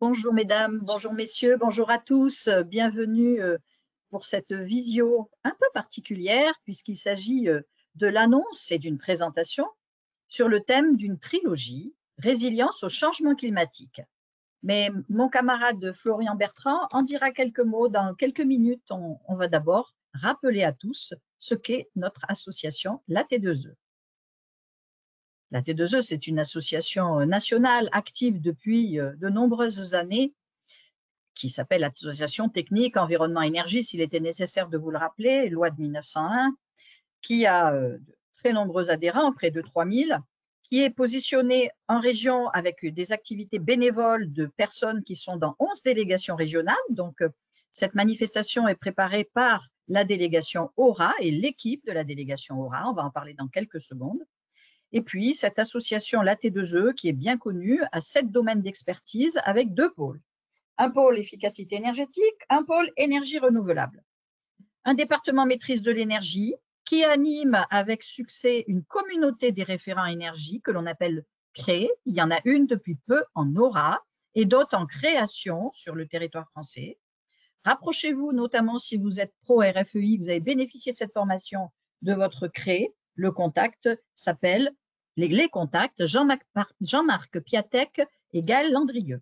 Bonjour mesdames, bonjour messieurs, bonjour à tous. Bienvenue pour cette visio un peu particulière puisqu'il s'agit de l'annonce et d'une présentation sur le thème d'une trilogie, Résilience au changement climatique. Mais mon camarade Florian Bertrand en dira quelques mots dans quelques minutes. On va d'abord rappeler à tous ce qu'est notre association, la T2E. La T2E, c'est une association nationale active depuis de nombreuses années qui s'appelle l'Association technique environnement-énergie, s'il était nécessaire de vous le rappeler, loi de 1901, qui a de très nombreux adhérents, près de 3000, qui est positionnée en région avec des activités bénévoles de personnes qui sont dans 11 délégations régionales. Donc, cette manifestation est préparée par la délégation Aura et l'équipe de la délégation Aura. On va en parler dans quelques secondes. Et puis, cette association, la T2E, qui est bien connue, a 7 domaines d'expertise avec 2 pôles. Un pôle efficacité énergétique, un pôle énergie renouvelable. Un département maîtrise de l'énergie qui anime avec succès une communauté des référents énergie que l'on appelle CRÉ. Il y en a une depuis peu en Aura et d'autres en création sur le territoire français. Rapprochez-vous notamment si vous êtes pro RFEI, vous avez bénéficié de cette formation de votre CRÉ. Le contact s'appelle les contacts Jean-Marc Piatek et Gaël Landrieux.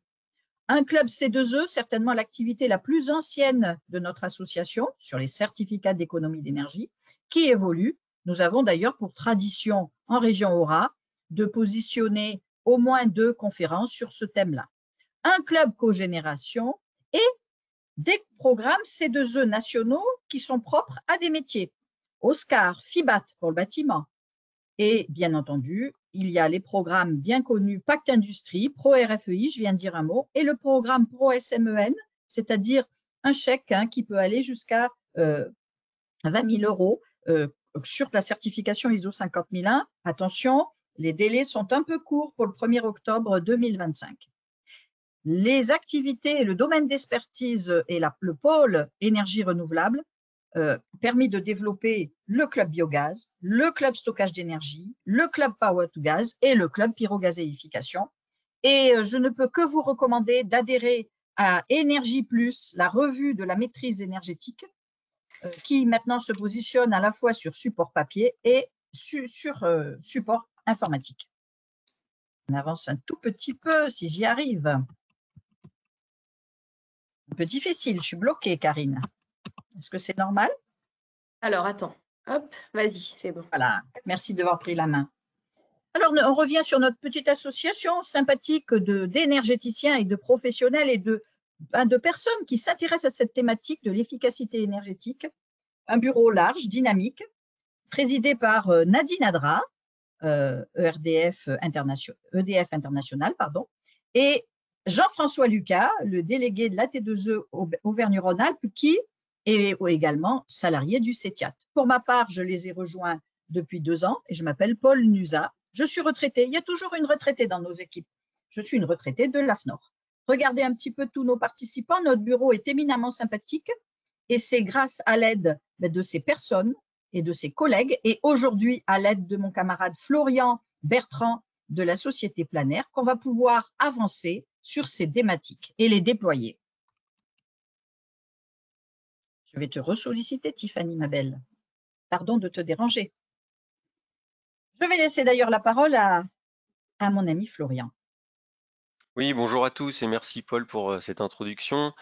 Un club C2E, certainement l'activité la plus ancienne de notre association sur les certificats d'économie d'énergie, qui évolue. Nous avons d'ailleurs pour tradition en région Aura de positionner au moins 2 conférences sur ce thème-là. Un club cogénération et des programmes C2E nationaux qui sont propres à des métiers. Oscar, FIBAT pour le bâtiment. Et bien entendu, il y a les programmes bien connus Pacte Industrie, Pro RFEI, je viens de dire un mot, et le programme Pro SMEN, c'est-à-dire un chèque qui peut aller jusqu'à 20 000 euros sur la certification ISO 50001. Attention, les délais sont un peu courts pour le 1er octobre 2025. Les activités et le domaine d'expertise et le pôle énergie renouvelable permis de développer le club biogaz, le club stockage d'énergie, le club power to gas et le club pyrogazéification. Et je ne peux que vous recommander d'adhérer à Énergie Plus, la revue de la maîtrise énergétique, qui maintenant se positionne à la fois sur support papier et sur support informatique. On avance un tout petit peu si j'y arrive. Un peu difficile, je suis bloquée, Karine. Est-ce que c'est normal? Alors, attends. Hop, vas-y, c'est bon. Voilà, merci d'avoir pris la main. Alors, on revient sur notre petite association sympathique d'énergéticiens et de professionnels et de personnes qui s'intéressent à cette thématique de l'efficacité énergétique. Un bureau large, dynamique, présidé par Nadine Adra, EDF International, et Jean-François Lucas, le délégué de l'AT2E Auvergne-Rhône-Alpes, qui est également salarié du CETIAT. Pour ma part, je les ai rejoints depuis 2 ans et je m'appelle Paul Nusa. Je suis retraitée. Il y a toujours une retraitée dans nos équipes. Je suis une retraitée de l'AFNOR. Regardez un petit peu tous nos participants. Notre bureau est éminemment sympathique et c'est grâce à l'aide de ces personnes et de ses collègues, et aujourd'hui à l'aide de mon camarade Florian Bertrand de la Société Planaire, qu'on va pouvoir avancer sur ces thématiques et les déployer. Je vais te ressolliciter, Tiffany, ma belle. Pardon de te déranger. Je vais laisser d'ailleurs la parole à mon ami Florian. Oui, bonjour à tous et merci Paul pour cette introduction.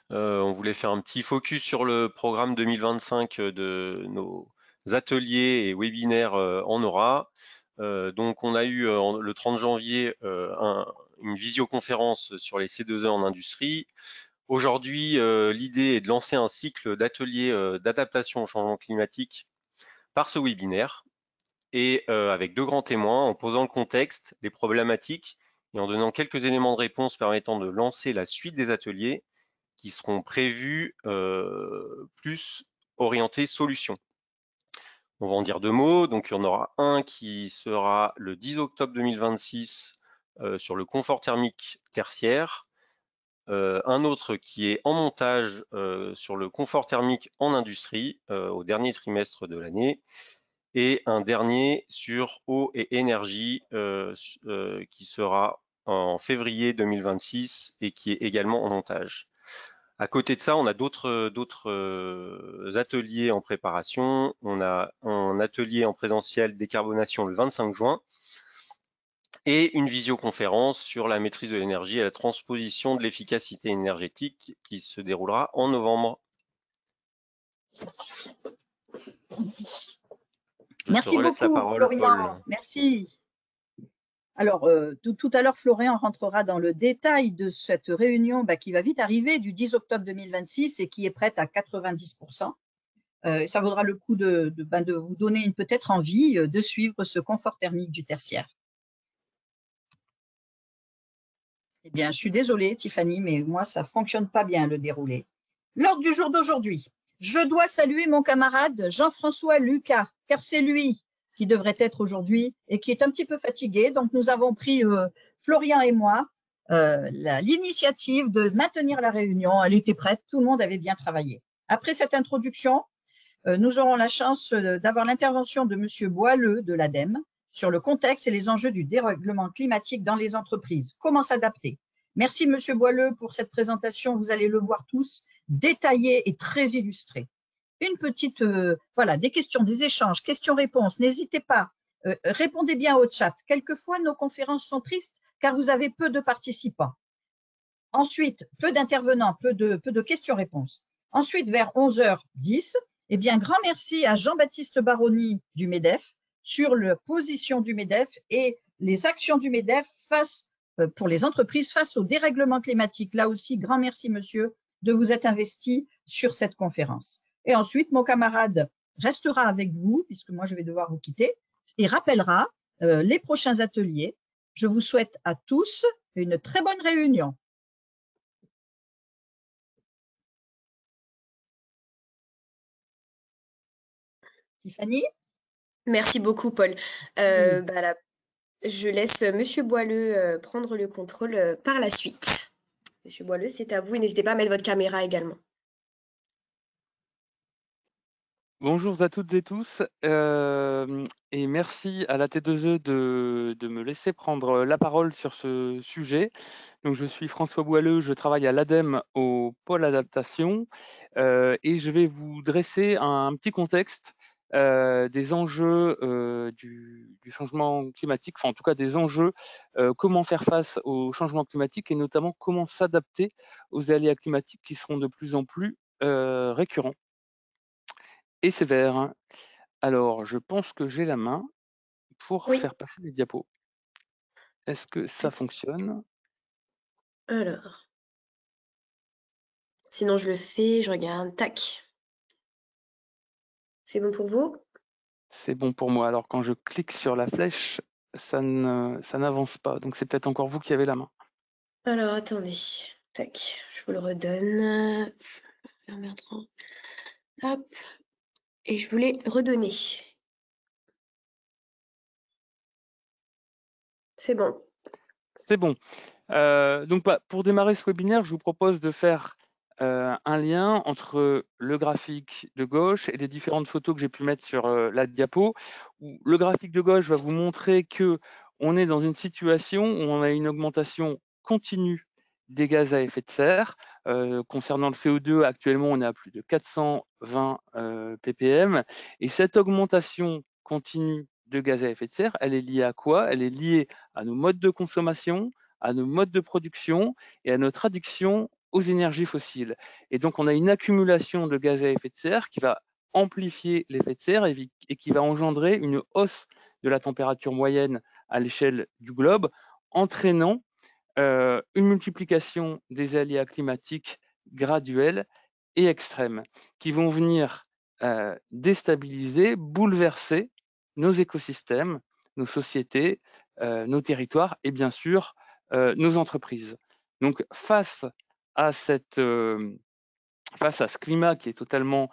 On voulait faire un petit focus sur le programme 2025 de nos ateliers et webinaires en Aura. Donc on a eu le 30 janvier une visioconférence sur les C2E en industrie. Aujourd'hui, l'idée est de lancer un cycle d'ateliers d'adaptation au changement climatique par ce webinaire et avec 2 grands témoins en posant le contexte, les problématiques et en donnant quelques éléments de réponse permettant de lancer la suite des ateliers qui seront prévus plus orientés solutions. On va en dire 2 mots. Donc, il y en aura un qui sera le 10 octobre 2026 sur le confort thermique tertiaire. Un autre qui est en montage sur le confort thermique en industrie au dernier trimestre de l'année. Et un dernier sur eau et énergie qui sera en février 2026 et qui est également en montage. À côté de ça, on a d'autres ateliers en préparation. On a un atelier en présentiel décarbonation le 25 juin et une visioconférence sur la maîtrise de l'énergie et la transposition de l'efficacité énergétique qui se déroulera en novembre. Merci beaucoup, Florian. Merci. Alors, tout à l'heure, Florian rentrera dans le détail de cette réunion qui va vite arriver du 10 octobre 2026 et qui est prête à 90%. Ça vaudra le coup de vous donner peut-être envie de suivre ce confort thermique du tertiaire. Eh bien, je suis désolée, Tiffany, mais moi, ça ne fonctionne pas bien, le déroulé. L'ordre du jour d'aujourd'hui. Je dois saluer mon camarade Jean-François Lucas, car c'est lui qui devrait être aujourd'hui et qui est un petit peu fatigué. Donc, nous avons pris, Florian et moi, l'initiative de maintenir la réunion. Elle était prête, tout le monde avait bien travaillé. Après cette introduction, nous aurons la chance d'avoir l'intervention de M. Boileux de l'ADEME sur le contexte et les enjeux du dérèglement climatique dans les entreprises. Comment s'adapter? Merci M. Boileux pour cette présentation. Vous allez le voir tous, détaillée et très illustrée. Une petite, voilà, des questions, des échanges, questions-réponses. N'hésitez pas, répondez bien au chat. Quelquefois, nos conférences sont tristes car vous avez peu de participants. Ensuite, peu d'intervenants, peu de questions-réponses. Ensuite, vers 11h10, eh bien, grand merci à Jean-Baptiste Baroni du MEDEF sur la position du MEDEF et les actions du MEDEF pour les entreprises face au dérèglement climatique. Là aussi, grand merci, monsieur, de vous être investi sur cette conférence. Et ensuite, mon camarade restera avec vous, puisque moi, je vais devoir vous quitter, et rappellera les prochains ateliers. Je vous souhaite à tous une très bonne réunion. Tiffany? Merci beaucoup, Paul. Là, je laisse Monsieur Boileux prendre le contrôle par la suite. Monsieur Boileux, c'est à vous et n'hésitez pas à mettre votre caméra également. Bonjour à toutes et tous et merci à la T2E de me laisser prendre la parole sur ce sujet. Donc, je suis François Boileux, je travaille à l'ADEME au pôle adaptation et je vais vous dresser un petit contexte des enjeux du changement climatique, enfin en tout cas des enjeux, comment faire face au changement climatique et notamment comment s'adapter aux aléas climatiques qui seront de plus en plus récurrents et sévères. Alors, je pense que j'ai la main pour faire passer les diapos. Est-ce que ça fonctionne? Alors, sinon je le fais, je regarde, tac. C'est bon pour vous? C'est bon pour moi. Alors, quand je clique sur la flèche, ça n'avance pas. Donc, c'est peut-être encore vous qui avez la main. Alors, attendez. Tac, je vous le redonne. Hop. Et je vous l'ai redonné. C'est bon. C'est bon. Donc, pour démarrer ce webinaire, je vous propose de faire un lien entre le graphique de gauche et les différentes photos que j'ai pu mettre sur la diapo. Où le graphique de gauche va vous montrer que on est dans une situation où on a une augmentation continue des gaz à effet de serre. Concernant le CO2, actuellement, on est à plus de 420 ppm. Et cette augmentation continue de gaz à effet de serre, elle est liée à quoi? Elle est liée à nos modes de consommation, à nos modes de production et à notre addiction aux énergies fossiles. Et donc, on a une accumulation de gaz à effet de serre qui va amplifier l'effet de serre et qui va engendrer une hausse de la température moyenne à l'échelle du globe, entraînant une multiplication des aléas climatiques graduels et extrêmes qui vont venir déstabiliser, bouleverser nos écosystèmes, nos sociétés, nos territoires et bien sûr nos entreprises. Donc face à ce climat qui est totalement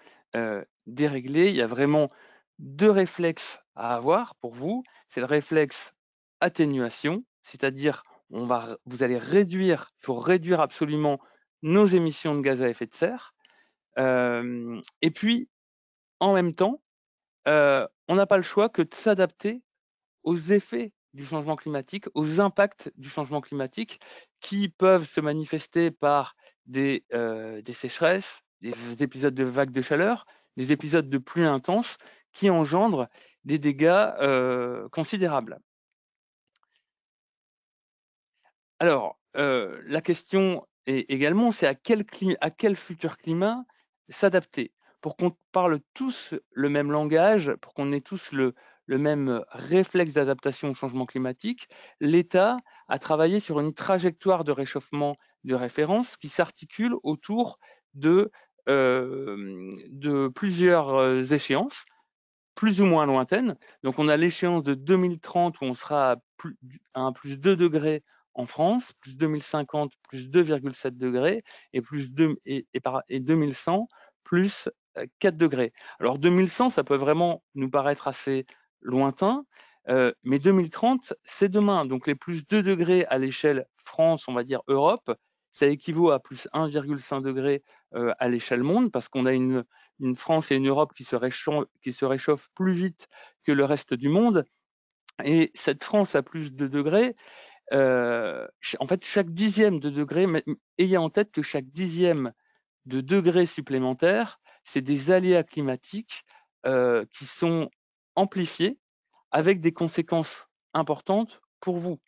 déréglé, il y a vraiment deux réflexes à avoir pour vous. C'est le réflexe atténuation, c'est-à-dire vous allez réduire, il faut réduire absolument nos émissions de gaz à effet de serre. Et puis, en même temps, on n'a pas le choix que de s'adapter aux effets du changement climatique, aux impacts du changement climatique qui peuvent se manifester par des sécheresses, des épisodes de vagues de chaleur, des épisodes de pluie intenses qui engendrent des dégâts considérables. Alors, la question est également, c'est à quel futur climat s'adapter pour qu'on parle tous le même langage, pour qu'on ait tous le même réflexe d'adaptation au changement climatique. L'État a travaillé sur une trajectoire de réchauffement de référence qui s'articule autour de plusieurs échéances, plus ou moins lointaines. Donc, on a l'échéance de 2030 où on sera à un plus 2 degrés en France, plus 2050, plus 2,7 degrés, et, et 2100, plus 4 degrés. Alors, 2100, ça peut vraiment nous paraître assez lointain, mais 2030, c'est demain. Donc, les plus 2 degrés à l'échelle France, on va dire Europe, ça équivaut à plus 1,5 degré à l'échelle monde, parce qu'on a une France et une Europe qui se réchauffent plus vite que le reste du monde. Et cette France à plus de degrés, en fait, chaque dixième de degré, ayez en tête que chaque dixième de degré supplémentaire, c'est des aléas climatiques qui sont amplifiés avec des conséquences importantes pour vous.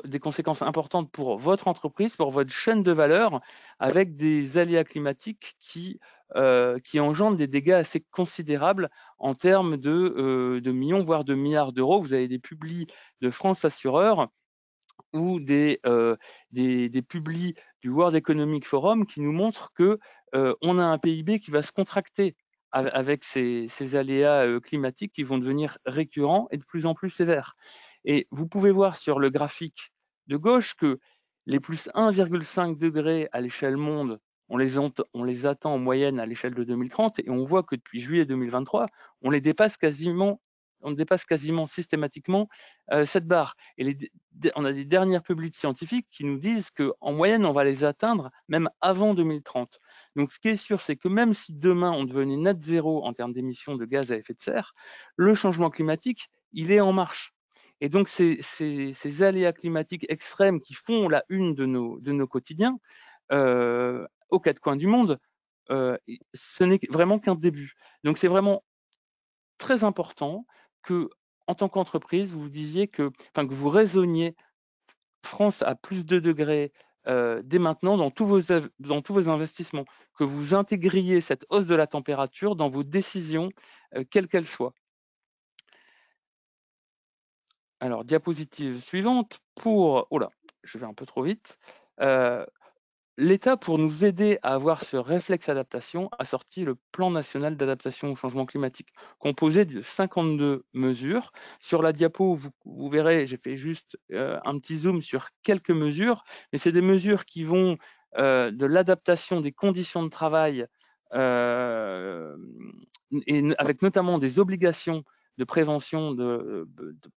Des conséquences importantes pour votre entreprise, pour votre chaîne de valeur, avec des aléas climatiques qui engendrent des dégâts assez considérables en termes de millions, voire de milliards d'euros. Vous avez des publis de France Assureur ou des publis du World Economic Forum qui nous montrent que on a un PIB qui va se contracter avec ces aléas climatiques qui vont devenir récurrents et de plus en plus sévères. Et vous pouvez voir sur le graphique de gauche que les plus 1,5 degrés à l'échelle monde, on les attend en moyenne à l'échelle de 2030 et on voit que depuis juillet 2023, on dépasse quasiment systématiquement cette barre. Et on a des dernières publics scientifiques qui nous disent qu'en moyenne, on va les atteindre même avant 2030. Donc, ce qui est sûr, c'est que même si demain, on devenait net zéro en termes d'émissions de gaz à effet de serre, le changement climatique, il est en marche. Et donc, ces aléas climatiques extrêmes qui font la une de nos quotidiens, aux quatre coins du monde, ce n'est vraiment qu'un début. Donc, c'est vraiment très important que, en tant qu'entreprise, vous disiez que vous raisonniez France à plus 2 degrés dès maintenant dans tous vos investissements, que vous intégriez cette hausse de la température dans vos décisions, quelles qu'elles soient. Alors, diapositive suivante pour... Oh là, je vais un peu trop vite. L'État, pour nous aider à avoir ce réflexe adaptation, a sorti le plan national d'adaptation au changement climatique, composé de 52 mesures. Sur la diapo, vous verrez, j'ai fait juste un petit zoom sur quelques mesures, mais c'est des mesures qui vont de l'adaptation des conditions de travail, et avec notamment des obligations de prévention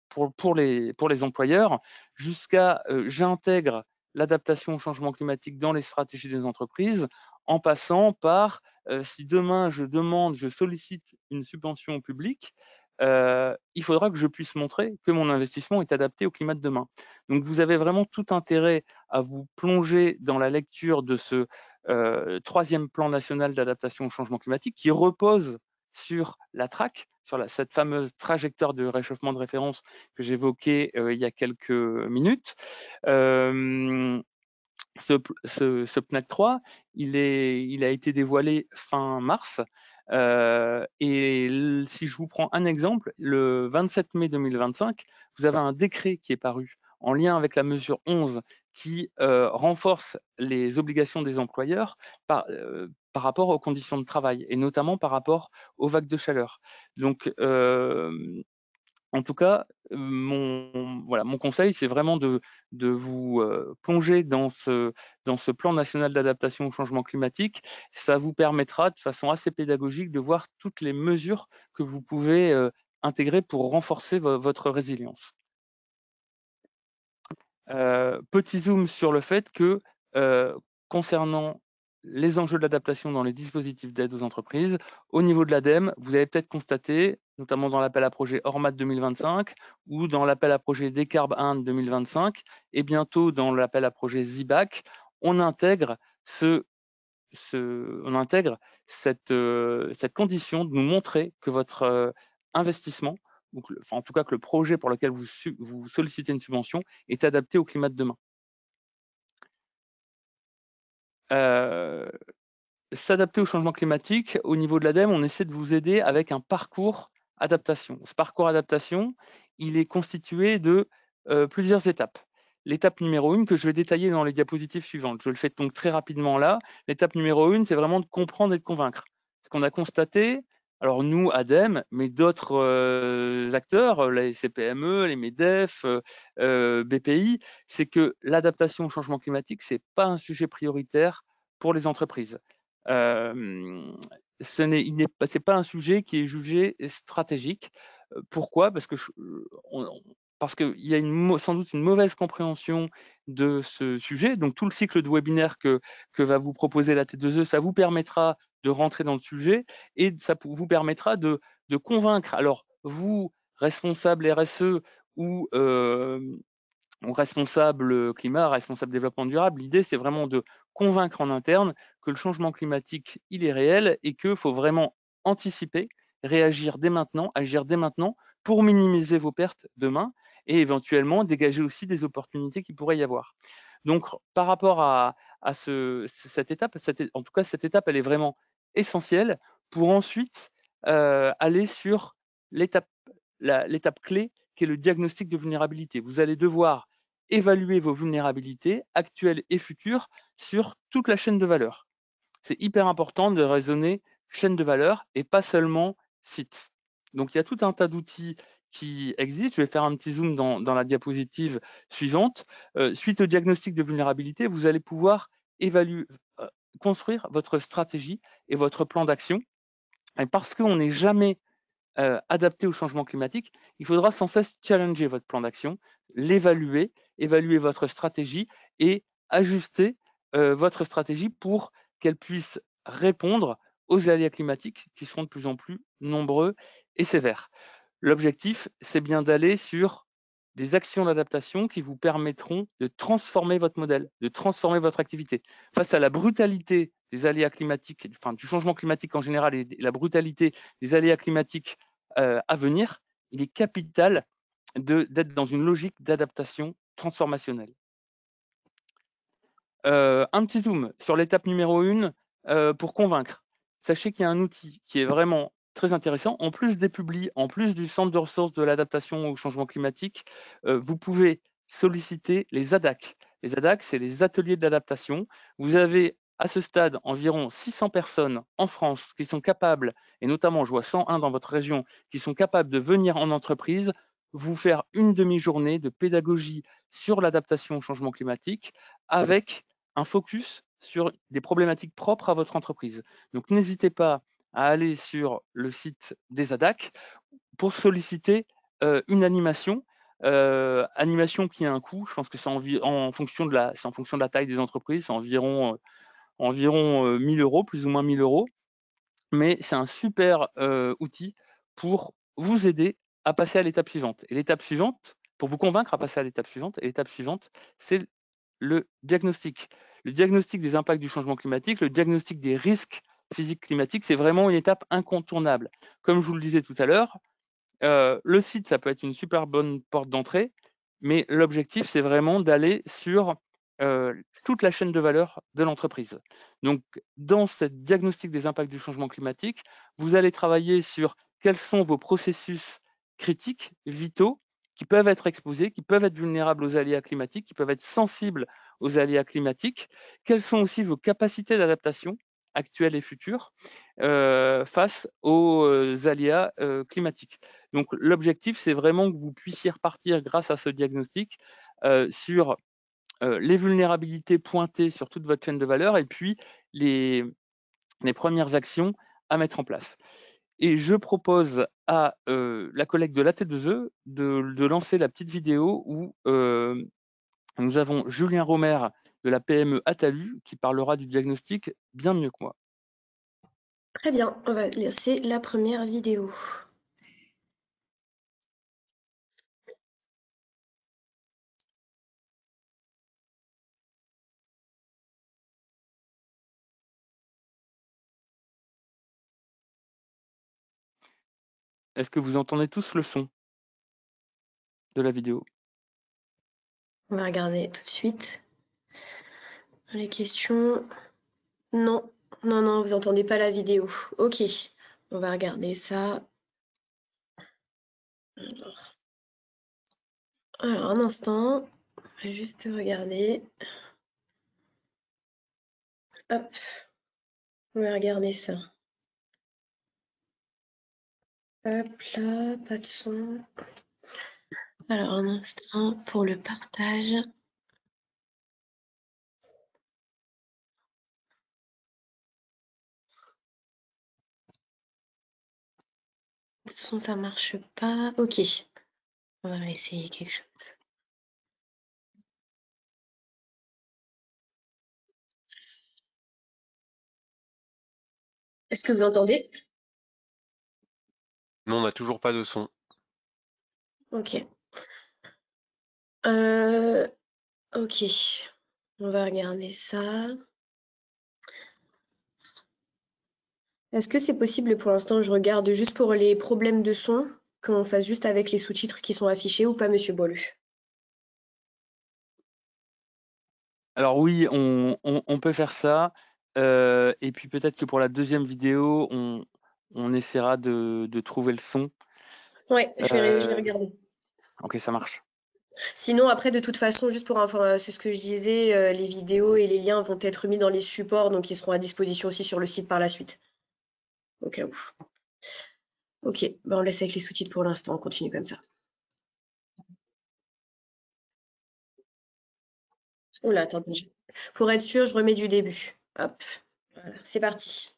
pour les employeurs, jusqu'à j'intègre l'adaptation au changement climatique dans les stratégies des entreprises, en passant par, si demain je sollicite une subvention publique, il faudra que je puisse montrer que mon investissement est adapté au climat de demain. Donc, vous avez vraiment tout intérêt à vous plonger dans la lecture de ce troisième plan national d'adaptation au changement climatique qui repose sur la TRAC, sur cette fameuse trajectoire de réchauffement de référence que j'évoquais il y a quelques minutes. Ce PNAC 3, il a été dévoilé fin mars. Et si je vous prends un exemple, le 27 mai 2025, vous avez un décret qui est paru en lien avec la mesure 11 qui renforce les obligations des employeurs par rapport aux conditions de travail et notamment par rapport aux vagues de chaleur. Donc, en tout cas, mon conseil, c'est vraiment de vous plonger dans ce plan national d'adaptation au changement climatique. Ça vous permettra de façon assez pédagogique de voir toutes les mesures que vous pouvez intégrer pour renforcer votre résilience. Petit zoom sur le fait que concernant les enjeux de l'adaptation dans les dispositifs d'aide aux entreprises. Au niveau de l'ADEME, vous avez peut-être constaté, notamment dans l'appel à projet ORMAT 2025 ou dans l'appel à projet Décarb 1 2025 et bientôt dans l'appel à projet ZIBAC, on intègre cette condition de nous montrer que votre investissement, ou en tout cas que le projet pour lequel vous sollicitez une subvention, est adapté au climat de demain. S'adapter au changement climatique, au niveau de l'ADEME, on essaie de vous aider avec un parcours adaptation. Ce parcours adaptation, il est constitué de plusieurs étapes. L'étape numéro 1 que je vais détailler dans les diapositives suivantes. Je le fais donc très rapidement là. L'étape numéro 1, c'est vraiment de comprendre et de convaincre. Ce qu'on a constaté, alors nous, ADEME, mais d'autres acteurs, les CPME, les MEDEF, BPI, c'est que l'adaptation au changement climatique, ce n'est pas un sujet prioritaire pour les entreprises. Ce n'est pas un sujet qui est jugé stratégique. Pourquoi? Parce qu'il y a sans doute une mauvaise compréhension de ce sujet. Donc, tout le cycle de webinaire que va vous proposer la T2E, ça vous permettra de rentrer dans le sujet et ça vous permettra de convaincre. Alors, vous, responsables RSE ou responsable climat, responsable développement durable, l'idée, c'est vraiment de convaincre en interne que le changement climatique, il est réel et qu'il faut vraiment anticiper, réagir dès maintenant, agir dès maintenant pour minimiser vos pertes demain et éventuellement dégager aussi des opportunités qui pourraient y avoir. Donc, par rapport à cette étape, en tout cas, cette étape, elle est vraiment essentielle pour ensuite aller sur l'étape clé qui est le diagnostic de vulnérabilité. Vous allez devoir évaluer vos vulnérabilités actuelles et futures sur toute la chaîne de valeur. C'est hyper important de raisonner chaîne de valeur et pas seulement site. Donc, il y a tout un tas d'outils qui existent. Je vais faire un petit zoom dans la diapositive suivante. Suite au diagnostic de vulnérabilité, vous allez pouvoir construire votre stratégie et votre plan d'action. Et parce qu'on n'est jamais adapté au changement climatique, il faudra sans cesse challenger votre plan d'action, l'évaluer, évaluer votre stratégie et ajuster votre stratégie pour qu'elle puisse répondre aux aléas climatiques qui seront de plus en plus nombreux et sévères. L'objectif, c'est bien d'aller sur des actions d'adaptation qui vous permettront de transformer votre modèle, de transformer votre activité. Face à la brutalité des aléas climatiques, enfin du changement climatique en général et la brutalité des aléas climatiques à venir, il est capital d'être dans une logique d'adaptation transformationnelle. Un petit zoom sur l'étape numéro 1 pour convaincre. Sachez qu'il y a un outil qui est vraiment très intéressant. En plus des publis, en plus du centre de ressources de l'adaptation au changement climatique, vous pouvez solliciter les ADAC. Les ADAC, c'est les ateliers d'adaptation. Vous avez à ce stade environ 600 personnes en France qui sont capables, et notamment je vois 101 dans votre région, qui sont capables de venir en entreprise, vous faire une demi-journée de pédagogie sur l'adaptation au changement climatique avec un focus sur des problématiques propres à votre entreprise. Donc, n'hésitez pas à aller sur le site des ADAC pour solliciter une animation, animation qui a un coût. Je pense que c'est en fonction de la taille des entreprises, c'est environ 1 000 €, plus ou moins 1 000 €. Mais c'est un super outil pour vous aider à passer à l'étape suivante. Et l'étape suivante, pour vous convaincre à passer à l'étape suivante, et l'étape suivante, c'est le diagnostic. Le diagnostic des impacts du changement climatique, le diagnostic des risques physiques climatiques, c'est vraiment une étape incontournable. Comme je vous le disais tout à l'heure, le site, ça peut être une super bonne porte d'entrée, mais l'objectif, c'est vraiment d'aller sur toute la chaîne de valeur de l'entreprise. Donc, dans ce diagnostic des impacts du changement climatique, vous allez travailler sur quels sont vos processus critiques, vitaux, qui peuvent être exposés, qui peuvent être vulnérables aux aléas climatiques, qui peuvent être sensibles aux aléas climatiques, quelles sont aussi vos capacités d'adaptation actuelles et futures face aux aléas climatiques. Donc, l'objectif, c'est vraiment que vous puissiez repartir grâce à ce diagnostic sur les vulnérabilités pointées sur toute votre chaîne de valeur et puis les premières actions à mettre en place. Et je propose à la collègue de l'AT2E de lancer la petite vidéo où nous avons Julien Romer de la PME Atalu qui parlera du diagnostic bien mieux que moi. Très bien, on va lancer la première vidéo. Est-ce que vous entendez tous le son de la vidéo? On va regarder tout de suite. Les questions. Non, non, non, vous entendez pas la vidéo. Ok, on va regarder ça. Alors, un instant, on va juste regarder. Hop, on va regarder ça. Hop là, pas de son. Alors, un instant pour le partage. Le son, ça marche pas. Ok, on va essayer quelque chose. Est-ce que vous entendez? Non, on n'a toujours pas de son. Ok. Ok, on va regarder ça. Est-ce que c'est possible pour l'instant, je regarde juste pour les problèmes de son, qu'on fasse juste avec les sous-titres qui sont affichés ou pas, Monsieur Boileau? Alors oui, on peut faire ça. Et puis peut-être que pour la deuxième vidéo, on essaiera de trouver le son. Ouais, je vais regarder. Ok, ça marche. Sinon, après, de toute façon, juste pour c'est ce que je disais, les vidéos et les liens vont être mis dans les supports, donc ils seront à disposition aussi sur le site par la suite. Au cas où. Ok, bah on laisse avec les sous-titres pour l'instant, on continue comme ça. Oula, attendez. Pour être sûr, je remets du début. Hop, voilà, c'est parti.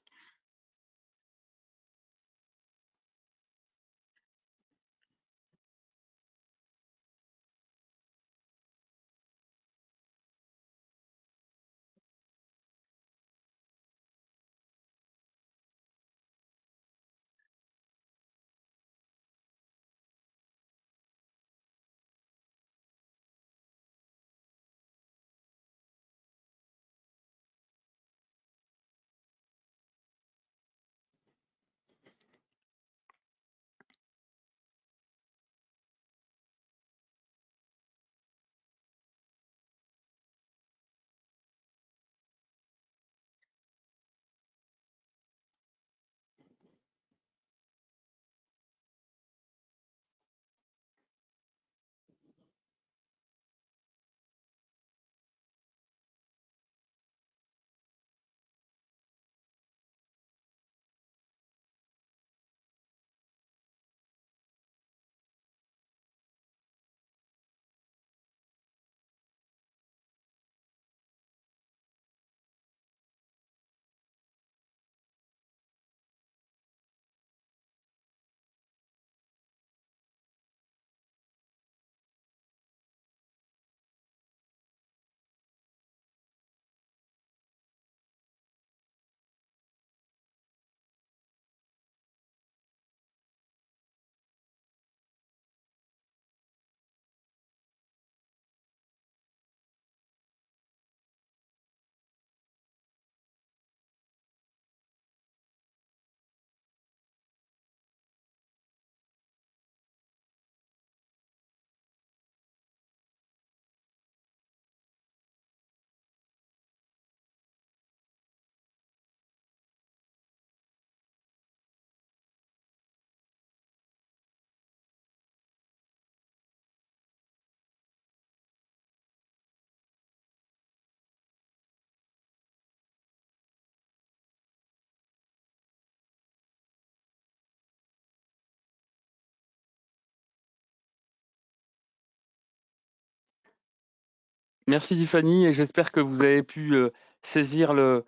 Merci Tiffany, et j'espère que vous avez pu saisir le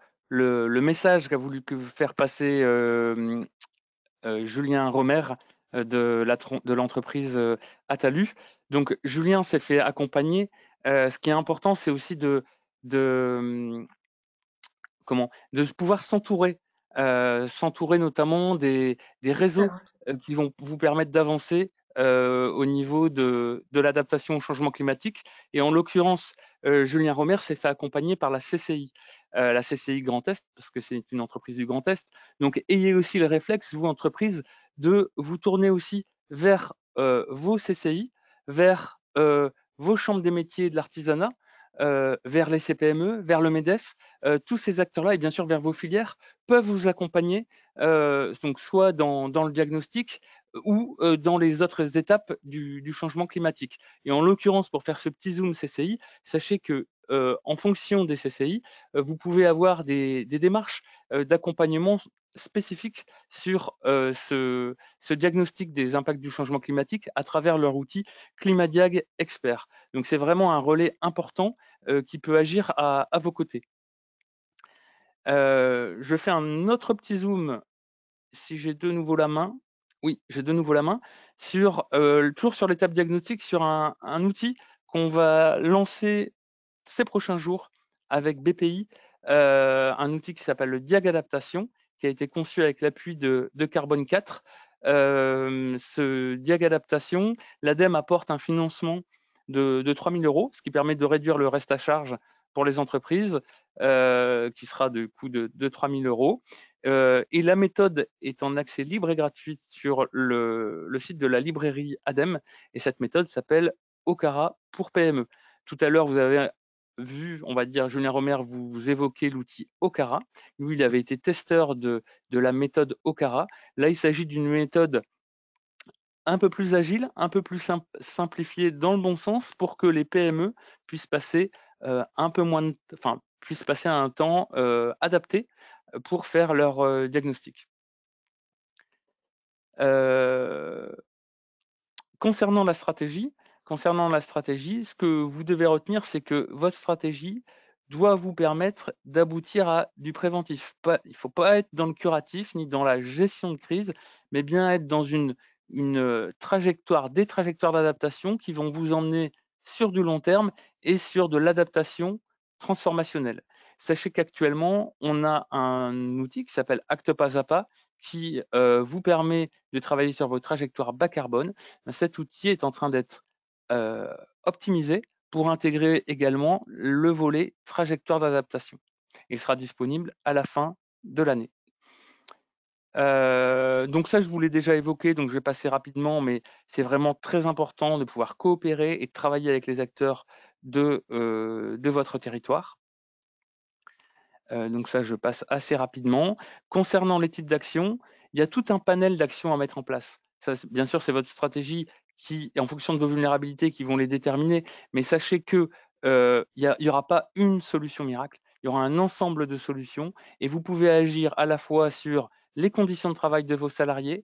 message qu'a voulu que vous faire passer Julien Romer de l'entreprise Atalu. Donc Julien s'est fait accompagner. Ce qui est important, c'est aussi de de pouvoir s'entourer, notamment des réseaux qui vont vous permettre d'avancer au niveau de l'adaptation au changement climatique. Et en l'occurrence, Julien Romer s'est fait accompagner par la CCI Grand Est, parce que c'est une entreprise du Grand Est. Donc, ayez aussi le réflexe, vous, entreprise, de vous tourner aussi vers vos CCI, vers vos chambres des métiers et de l'artisanat, vers les CPME, vers le MEDEF. Tous ces acteurs-là, et bien sûr vers vos filières, peuvent vous accompagner, donc soit dans le diagnostic ou dans les autres étapes du changement climatique. Et en l'occurrence, pour faire ce petit zoom CCI, sachez que en fonction des CCI, vous pouvez avoir des démarches d'accompagnement spécifiques sur ce diagnostic des impacts du changement climatique à travers leur outil Climadiag Expert. Donc c'est vraiment un relais important qui peut agir à vos côtés. Je fais un autre petit zoom, si j'ai de nouveau la main. Oui, j'ai de nouveau la main, toujours sur l'étape diagnostique, sur un outil qu'on va lancer ces prochains jours avec BPI, un outil qui s'appelle le Diag Adaptation, qui a été conçu avec l'appui de Carbone 4. Ce Diag Adaptation, l'ADEME apporte un financement de 3 000 €, ce qui permet de réduire le reste à charge pour les entreprises, qui sera de coût de 3 000 €. Et la méthode est en accès libre et gratuit sur le site de la librairie ADEME. Et cette méthode s'appelle OCARA pour PME. Tout à l'heure, vous avez vu, on va dire, Julien Romer, vous évoquez l'outil OCARA. Lui, il avait été testeur de la méthode OCARA. Là, il s'agit d'une méthode un peu plus agile, un peu plus simplifiée dans le bon sens pour que les PME puissent passer puissent passer un temps adapté pour faire leur diagnostic. Concernant la stratégie, ce que vous devez retenir, c'est que votre stratégie doit vous permettre d'aboutir à du préventif. Il ne faut pas être dans le curatif ni dans la gestion de crise, mais bien être dans une trajectoire, des trajectoires d'adaptation qui vont vous emmener sur du long terme et sur de l'adaptation transformationnelle. Sachez qu'actuellement, on a un outil qui s'appelle Acte Pas à Pas qui vous permet de travailler sur vos trajectoires bas carbone. Cet outil est en train d'être optimisé pour intégrer également le volet trajectoire d'adaptation. Il sera disponible à la fin de l'année. Donc ça, je vous l'ai déjà évoqué, donc je vais passer rapidement, mais c'est vraiment très important de pouvoir coopérer et de travailler avec les acteurs de votre territoire. Donc ça, je passe assez rapidement. Concernant les types d'actions, il y a tout un panel d'actions à mettre en place. Ça, bien sûr, c'est votre stratégie qui, en fonction de vos vulnérabilités, qui vont les déterminer. Mais sachez que il n'y aura pas une solution miracle. Il y aura un ensemble de solutions et vous pouvez agir à la fois sur les conditions de travail de vos salariés,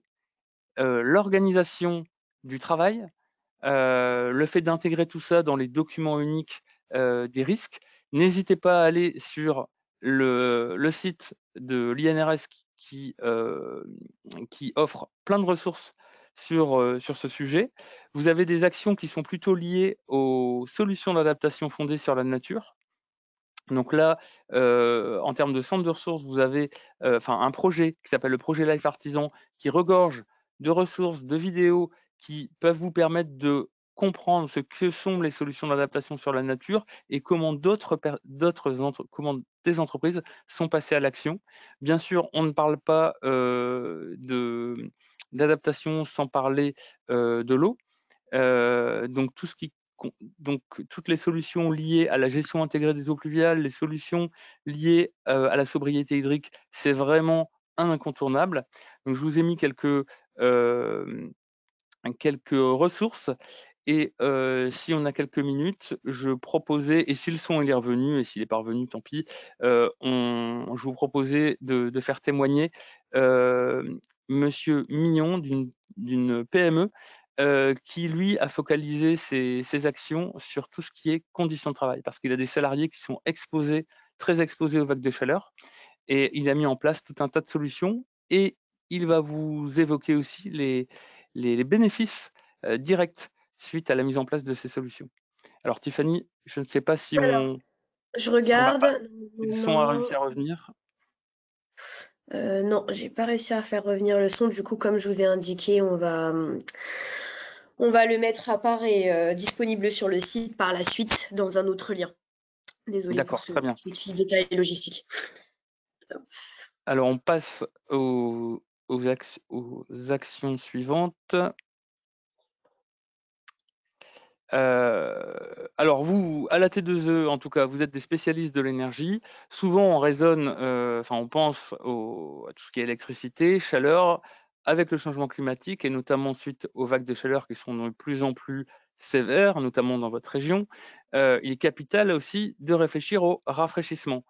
l'organisation du travail, le fait d'intégrer tout ça dans les documents uniques des risques. N'hésitez pas à aller sur le site de l'INRS qui offre plein de ressources sur ce sujet. Vous avez des actions qui sont plutôt liées aux solutions d'adaptation fondées sur la nature. Donc là, en termes de centre de ressources, vous avez un projet qui s'appelle le projet Life Artisan qui regorge de ressources, de vidéos qui peuvent vous permettre de comprendre ce que sont les solutions d'adaptation sur la nature et comment des entreprises sont passées à l'action. Bien sûr, on ne parle pas d'adaptation sans parler de l'eau. Donc toutes les solutions liées à la gestion intégrée des eaux pluviales, les solutions liées à la sobriété hydrique, c'est vraiment un incontournable. Donc je vous ai mis quelques ressources et si on a quelques minutes, je proposais, et si le son il est revenu, et s'il n'est pas revenu, tant pis, je vous proposais de faire témoigner Monsieur Mignon d'une PME qui, lui, a focalisé ses actions sur tout ce qui est conditions de travail, parce qu'il a des salariés qui sont très exposés aux vagues de chaleur, et il a mis en place tout un tas de solutions, et il va vous évoquer aussi les bénéfices directs suite à la mise en place de ces solutions. Alors Tiffany, je ne sais pas si Alors, Je Si on n'a regarde. pas, si le son a Non, réussi à revenir. non, j'ai pas réussi à faire revenir le son. Du coup, comme je vous ai indiqué, on va le mettre à part et disponible sur le site par la suite dans un autre lien. Désolée pour D'accord, ce très bien. petit détail logistique. Alors, on passe aux actions suivantes. Alors vous, à la T2E, en tout cas, vous êtes des spécialistes de l'énergie. Souvent, on raisonne, enfin, on pense à tout ce qui est électricité, chaleur, avec le changement climatique et notamment suite aux vagues de chaleur qui sont de plus en plus sévères, notamment dans votre région. Il est capital aussi de réfléchir au rafraîchissement.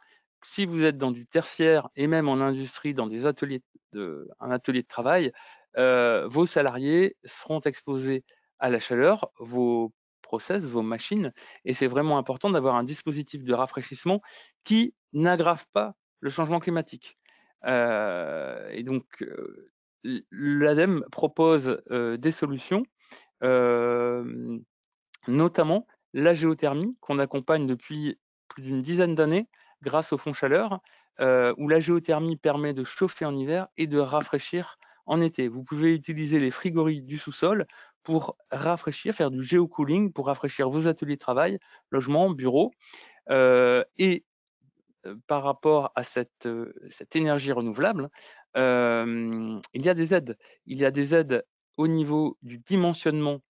Si vous êtes dans du tertiaire et même en industrie, dans des ateliers un atelier de travail, vos salariés seront exposés à la chaleur, vos process, vos machines, et c'est vraiment important d'avoir un dispositif de rafraîchissement qui n'aggrave pas le changement climatique. Et donc, l'ADEME propose des solutions, notamment la géothermie, qu'on accompagne depuis plus d'une dizaine d'années grâce au fonds chaleur, où la géothermie permet de chauffer en hiver et de rafraîchir en été. Vous pouvez utiliser les frigories du sous-sol pour rafraîchir, faire du géocooling, pour rafraîchir vos ateliers de travail, logements, bureaux. Et par rapport à cette énergie renouvelable, il y a des aides. Il y a des aides au niveau du dimensionnement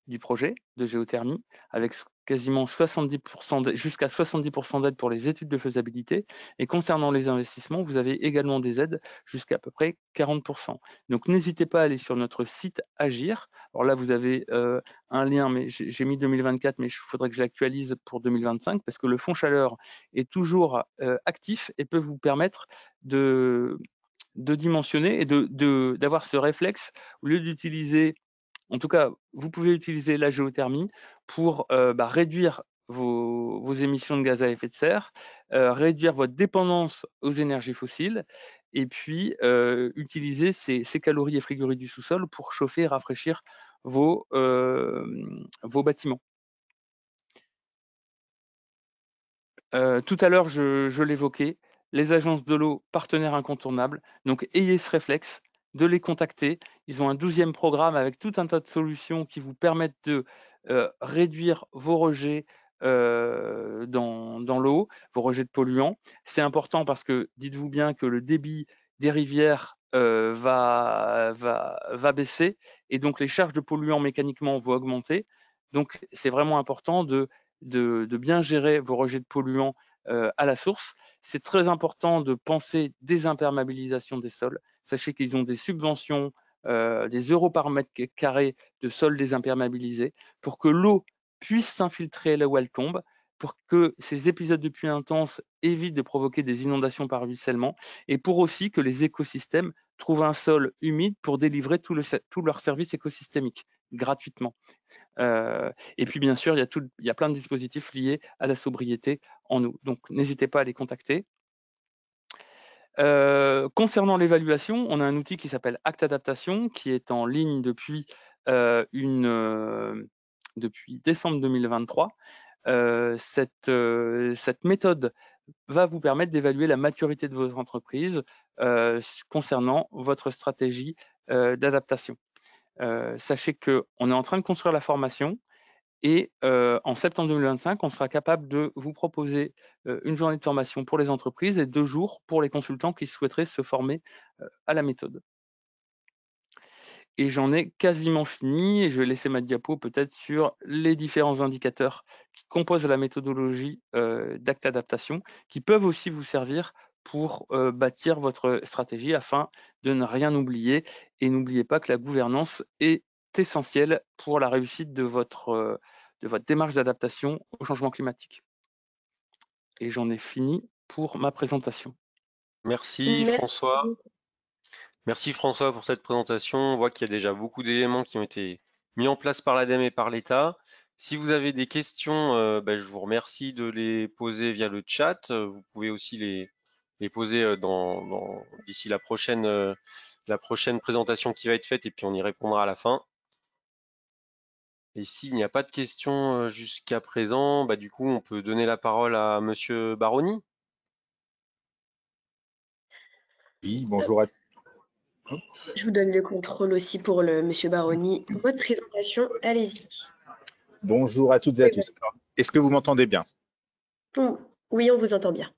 du projet de géothermie, avec quasiment 70% jusqu'à 70% d'aide pour les études de faisabilité. Et concernant les investissements, vous avez également des aides jusqu'à peu près 40%. Donc n'hésitez pas à aller sur notre site Agir. Alors là, vous avez un lien, mais j'ai mis 2024, mais il faudrait que je l'actualise pour 2025, parce que le fonds chaleur est toujours actif et peut vous permettre de dimensionner et d'avoir ce réflexe, au lieu d'utiliser, en tout cas, vous pouvez utiliser la géothermie pour réduire vos émissions de gaz à effet de serre, réduire votre dépendance aux énergies fossiles, et puis utiliser ces calories et frigories du sous-sol pour chauffer et rafraîchir vos bâtiments. Tout à l'heure, je l'évoquais, les agences de l'eau, partenaires incontournables. Donc, ayez ce réflexe de les contacter. Ils ont un 12e programme avec tout un tas de solutions qui vous permettent de réduire vos rejets dans l'eau, vos rejets de polluants. C'est important parce que dites-vous bien que le débit des rivières va baisser et donc les charges de polluants mécaniquement vont augmenter. Donc, c'est vraiment important de bien gérer vos rejets de polluants à la source. C'est très important de penser désimperméabilisation des sols. Sachez qu'ils ont des subventions, des euros par mètre carré de sol désimperméabilisé pour que l'eau puisse s'infiltrer là où elle tombe, pour que ces épisodes de pluie intense évitent de provoquer des inondations par ruissellement, et pour aussi que les écosystèmes trouvent un sol humide pour délivrer tout leur service écosystémique gratuitement. Et puis bien sûr, il y a plein de dispositifs liés à la sobriété en eau. Donc n'hésitez pas à les contacter. Concernant l'évaluation, on a un outil qui s'appelle Acte Adaptation, qui est en ligne depuis décembre 2023. Cette méthode va vous permettre d'évaluer la maturité de votre entreprise concernant votre stratégie d'adaptation. Sachez qu'on est en train de construire la formation et en septembre 2025, on sera capable de vous proposer une journée de formation pour les entreprises et 2 jours pour les consultants qui souhaiteraient se former à la méthode. Et j'en ai quasiment fini et je vais laisser ma diapo peut-être sur les différents indicateurs qui composent la méthodologie d'Acte Adaptation, qui peuvent aussi vous servir pour bâtir votre stratégie afin de ne rien oublier. Et n'oubliez pas que la gouvernance est essentielle pour la réussite de votre démarche d'adaptation au changement climatique. Et j'en ai fini pour ma présentation. Merci François. Merci François pour cette présentation. On voit qu'il y a déjà beaucoup d'éléments qui ont été mis en place par l'ADEME et par l'État. Si vous avez des questions, je vous remercie de les poser via le chat. Vous pouvez aussi les poser d'ici la prochaine présentation qui va être faite et puis on y répondra à la fin. Et s'il n'y a pas de questions jusqu'à présent, bah, du coup, on peut donner la parole à Monsieur Baroni. Oui, bonjour à Je vous donne le contrôle aussi pour le Monsieur Baroni. Votre présentation, allez-y. bonjour à toutes et à tous. Alors, est-ce que vous m'entendez bien? Oui, on vous entend bien.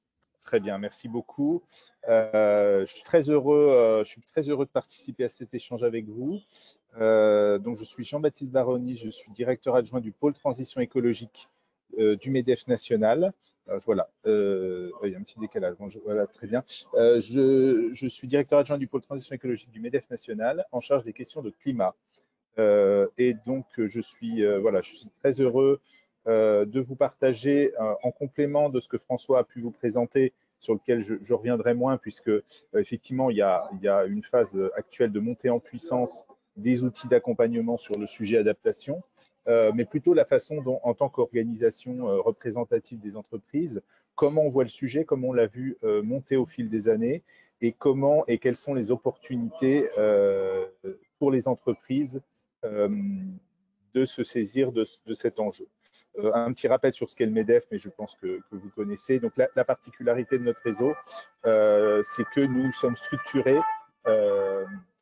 Très bien, merci beaucoup. Je suis très heureux de participer à cet échange avec vous. Donc, je suis Jean-Baptiste Baroni, je suis directeur adjoint du pôle transition écologique du MEDEF national. Voilà, il y a un petit décalage. Bon, voilà, très bien. Je suis directeur adjoint du pôle transition écologique du MEDEF national en charge des questions de climat. Et donc, je suis très heureux de vous partager en complément de ce que François a pu vous présenter, sur lequel je reviendrai moins, puisque effectivement, il y a une phase actuelle de montée en puissance des outils d'accompagnement sur le sujet adaptation, mais plutôt la façon dont, en tant qu'organisation représentative des entreprises, comment on voit le sujet, comment on l'a vu monter au fil des années, et comment et quelles sont les opportunités pour les entreprises de se saisir de cet enjeu. Un petit rappel sur ce qu'est le MEDEF, mais je pense que vous connaissez. Donc la particularité de notre réseau, c'est que nous sommes structurés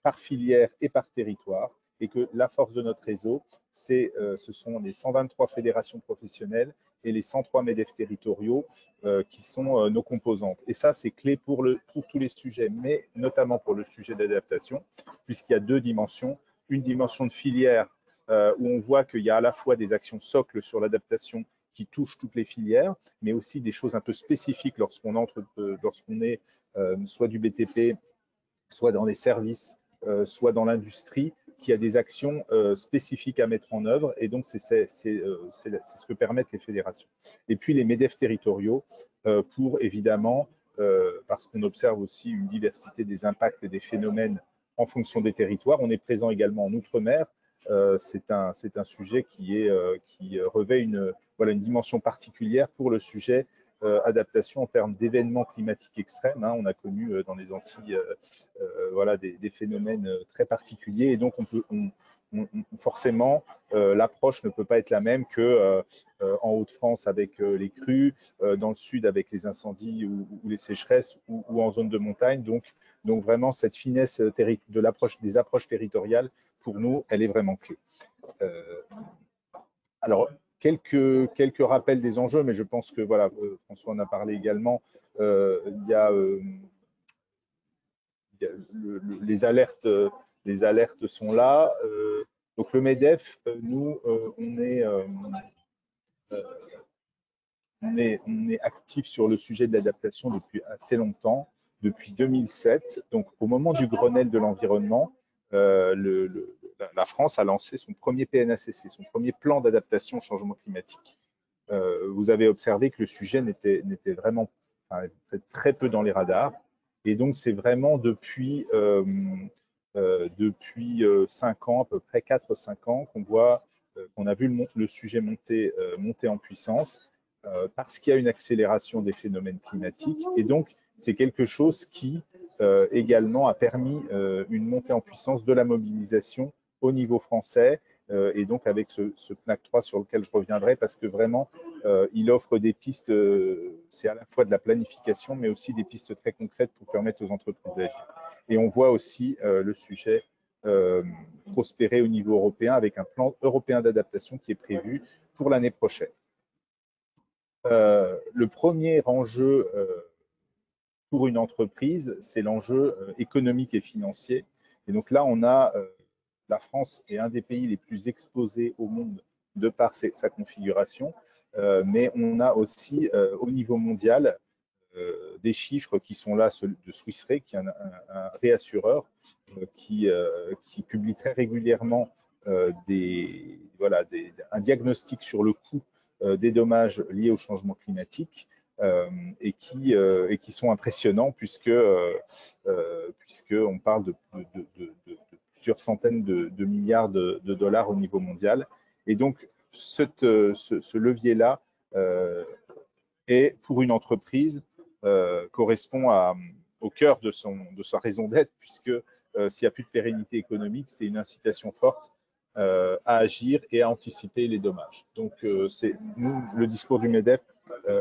par filière et par territoire, et que la force de notre réseau, ce sont les 123 fédérations professionnelles et les 103 MEDEF territoriaux qui sont nos composantes. Et ça, c'est clé pour tous les sujets, mais notamment pour le sujet d'adaptation, puisqu'il y a deux dimensions. Une dimension de filière où on voit qu'il y a à la fois des actions socles sur l'adaptation qui touchent toutes les filières, mais aussi des choses un peu spécifiques lorsqu'on est soit du BTP, soit dans les services, soit dans l'industrie, qui a des actions spécifiques à mettre en œuvre. Et donc, c'est ce que permettent les fédérations. Et puis, les MEDEF territoriaux, pour évidemment, parce qu'on observe aussi une diversité des impacts et des phénomènes en fonction des territoires. On est présent également en Outre-mer. C'est un sujet qui revêt une dimension particulière pour le sujet adaptation en termes d'événements climatiques extrêmes. On a connu dans les Antilles des phénomènes très particuliers, et donc forcément l'approche ne peut pas être la même que en Hauts-de-France avec les crues, dans le sud avec les incendies ou les sécheresses, ou en zone de montagne. Donc vraiment cette finesse des approches territoriales, pour nous, elle est vraiment clé. Alors, quelques rappels des enjeux, mais je pense que voilà, François en a parlé également. Il y a les alertes sont là. Donc le MEDEF, nous, on est actif sur le sujet de l'adaptation depuis assez longtemps, depuis 2007. Donc au moment du Grenelle de l'environnement, la France a lancé son premier PNACC, son premier plan d'adaptation au changement climatique. Vous avez observé que le sujet n'était vraiment très peu dans les radars. Et donc, c'est vraiment depuis 5 ans, à peu près 4-5 ans, qu'on a vu le sujet monter en puissance, parce qu'il y a une accélération des phénomènes climatiques. Et donc, c'est quelque chose qui également a permis une montée en puissance de la mobilisation au niveau français, et donc avec ce PNAC 3 sur lequel je reviendrai, parce que vraiment, il offre des pistes, c'est à la fois de la planification, mais aussi des pistes très concrètes pour permettre aux entreprises d'agir. Et on voit aussi le sujet prospérer au niveau européen, avec un plan européen d'adaptation qui est prévu pour l'année prochaine. Le premier enjeu pour une entreprise, c'est l'enjeu économique et financier. Et donc là, la France est un des pays les plus exposés au monde de par sa configuration, mais on a aussi au niveau mondial des chiffres qui sont là, ceux de Swiss Re, qui est un réassureur qui publie très régulièrement un diagnostic sur le coût des dommages liés au changement climatique, et qui sont impressionnants, puisque on parle de plusieurs centaines de milliards de dollars au niveau mondial. Et donc, ce levier-là est, pour une entreprise, correspond au cœur de sa raison d'être, puisque s'il n'y a plus de pérennité économique, c'est une incitation forte à agir et à anticiper les dommages. Donc, nous, le discours du MEDEF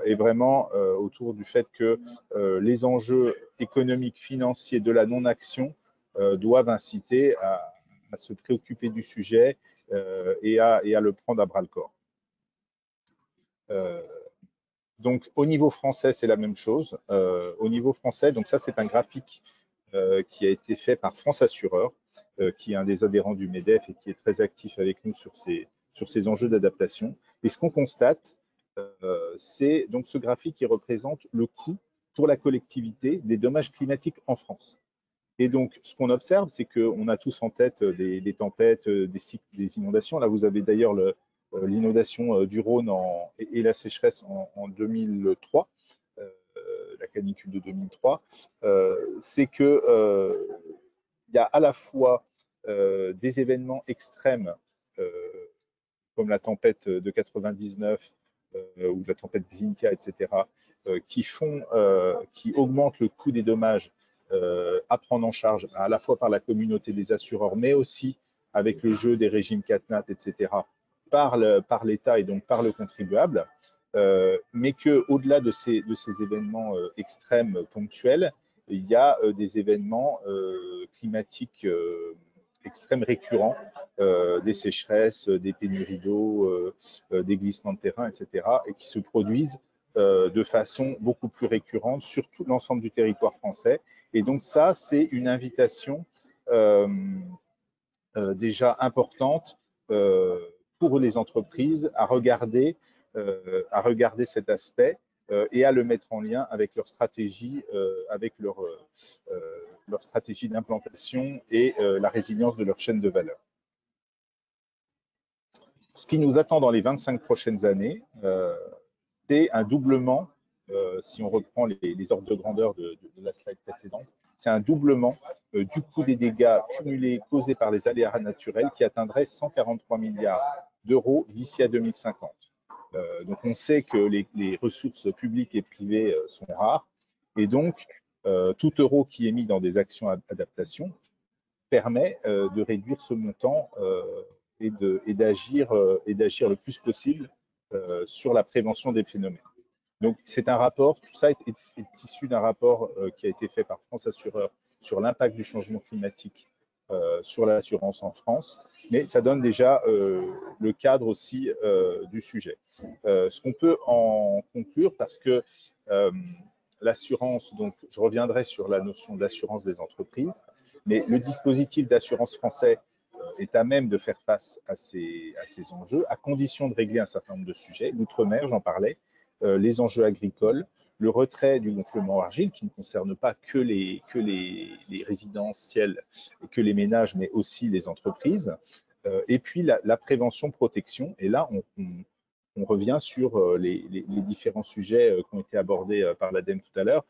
est vraiment autour du fait que les enjeux économiques, financiers de la non-action doivent inciter à se préoccuper du sujet et à le prendre à bras-le-corps. Donc, au niveau français, c'est la même chose. Au niveau français, donc ça, c'est un graphique qui a été fait par France Assureur, qui est un des adhérents du MEDEF et qui est très actif avec nous sur ces enjeux d'adaptation. Et ce qu'on constate, c'est donc ce graphique qui représente le coût pour la collectivité des dommages climatiques en France. Et donc, ce qu'on observe, c'est qu'on a tous en tête des tempêtes, des inondations. Là, vous avez d'ailleurs l'inondation du Rhône et la sécheresse en 2003, la canicule de 2003. C'est que il y a à la fois des événements extrêmes comme la tempête de 99 ou la tempête Xynthia, etc., qui augmentent le coût des dommages à prendre en charge à la fois par la communauté des assureurs, mais aussi avec le jeu des régimes CatNat, etc., par l'État et donc par le contribuable, mais qu'au-delà de ces événements extrêmes ponctuels, il y a des événements climatiques extrêmes récurrents, des sécheresses, des pénuries d'eau, des glissements de terrain, etc., et qui se produisent de façon beaucoup plus récurrente sur tout l'ensemble du territoire français. Et donc ça, c'est une invitation déjà importante pour les entreprises à regarder cet aspect et à le mettre en lien avec leur stratégie, leur stratégie d'implantation et la résilience de leur chaîne de valeur. Ce qui nous attend dans les 25 prochaines années, c'est un doublement, si on reprend les ordres de grandeur de la slide précédente, c'est un doublement du coût des dégâts cumulés causés par les aléas naturels qui atteindrait 143 milliards d'euros d'ici à 2050. Donc on sait que les ressources publiques et privées sont rares et donc tout euro qui est mis dans des actions d'adaptation permet de réduire ce montant et d'agir le plus possible sur la prévention des phénomènes. Donc c'est un rapport, tout ça est issu d'un rapport qui a été fait par France Assureur sur l'impact du changement climatique sur l'assurance en France, mais ça donne déjà le cadre aussi du sujet. Ce qu'on peut en conclure, parce que l'assurance, donc je reviendrai sur la notion d'assurance des entreprises, mais le dispositif d'assurance français est à même de faire face à ces enjeux, à condition de régler un certain nombre de sujets. L'outre-mer, j'en parlais, les enjeux agricoles, le retrait du gonflement argile qui ne concerne pas que les résidentiels et que les ménages, mais aussi les entreprises. Et puis la prévention-protection. Et là, on revient sur les différents sujets qui ont été abordés par l'ADEME tout à l'heure,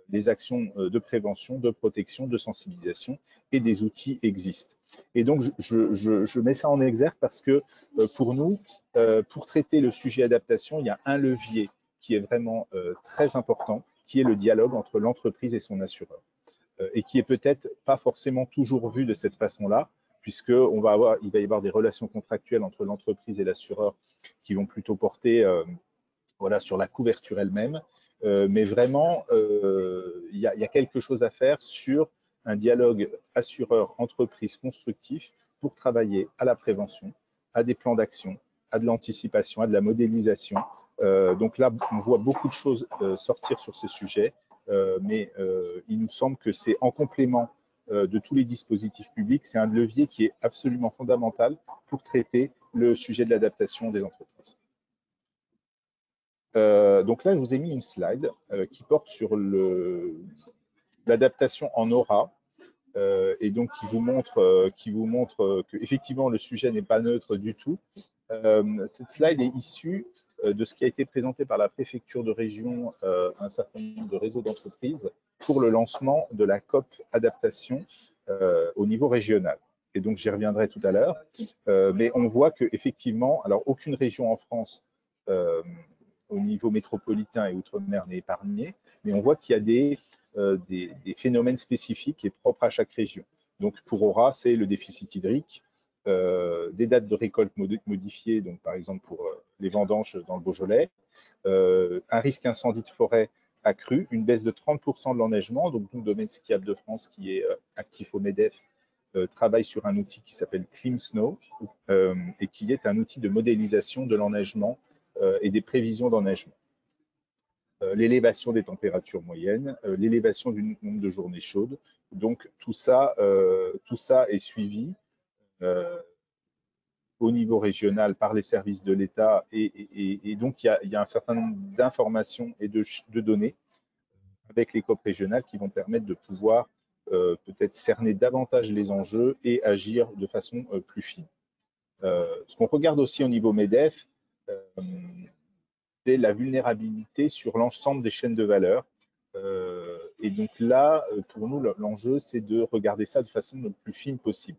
les actions de prévention, de protection, de sensibilisation, et des outils existent. Et donc, je mets ça en exergue parce que pour nous, pour traiter le sujet adaptation, il y a un levier qui est vraiment très important, qui est le dialogue entre l'entreprise et son assureur, et qui est peut-être pas forcément toujours vu de cette façon-là, puisqu'il va y avoir des relations contractuelles entre l'entreprise et l'assureur qui vont plutôt porter voilà, sur la couverture elle-même. Mais vraiment, il y a quelque chose à faire sur un dialogue assureur-entreprise constructif pour travailler à la prévention, à des plans d'action, à de l'anticipation, à de la modélisation. Donc là, on voit beaucoup de choses sortir sur ces sujets, mais il nous semble que c'est en complément de tous les dispositifs publics, c'est un levier qui est absolument fondamental pour traiter le sujet de l'adaptation des entreprises. Donc là, je vous ai mis une slide qui porte sur l'adaptation en aura et donc qui vous montre que effectivement le sujet n'est pas neutre du tout. Cette slide est issue de ce qui a été présenté par la préfecture de région, un certain nombre de réseaux d'entreprises pour le lancement de la COP adaptation au niveau régional. Et donc j'y reviendrai tout à l'heure, mais on voit que effectivement, alors aucune région en France au niveau métropolitain et outre-mer n'est épargné, mais on voit qu'il y a des phénomènes spécifiques et propres à chaque région. Donc pour Aura, c'est le déficit hydrique, des dates de récolte modifiées, donc par exemple pour les vendanges dans le Beaujolais, un risque incendie de forêt accru, une baisse de 30% de l'enneigement. Donc, le domaine skiable de France, qui est actif au MEDEF, travaille sur un outil qui s'appelle Clean Snow et qui est un outil de modélisation de l'enneigement et des prévisions d'enneigement. L'élévation des températures moyennes, l'élévation du nombre de journées chaudes. Donc, tout ça est suivi au niveau régional par les services de l'État et donc il y a un certain nombre d'informations et de données avec les COP régionales qui vont permettre de pouvoir peut-être cerner davantage les enjeux et agir de façon plus fine. Ce qu'on regarde aussi au niveau MEDEF, c'est la vulnérabilité sur l'ensemble des chaînes de valeur. Et donc là, pour nous, l'enjeu, c'est de regarder ça de façon le plus fine possible.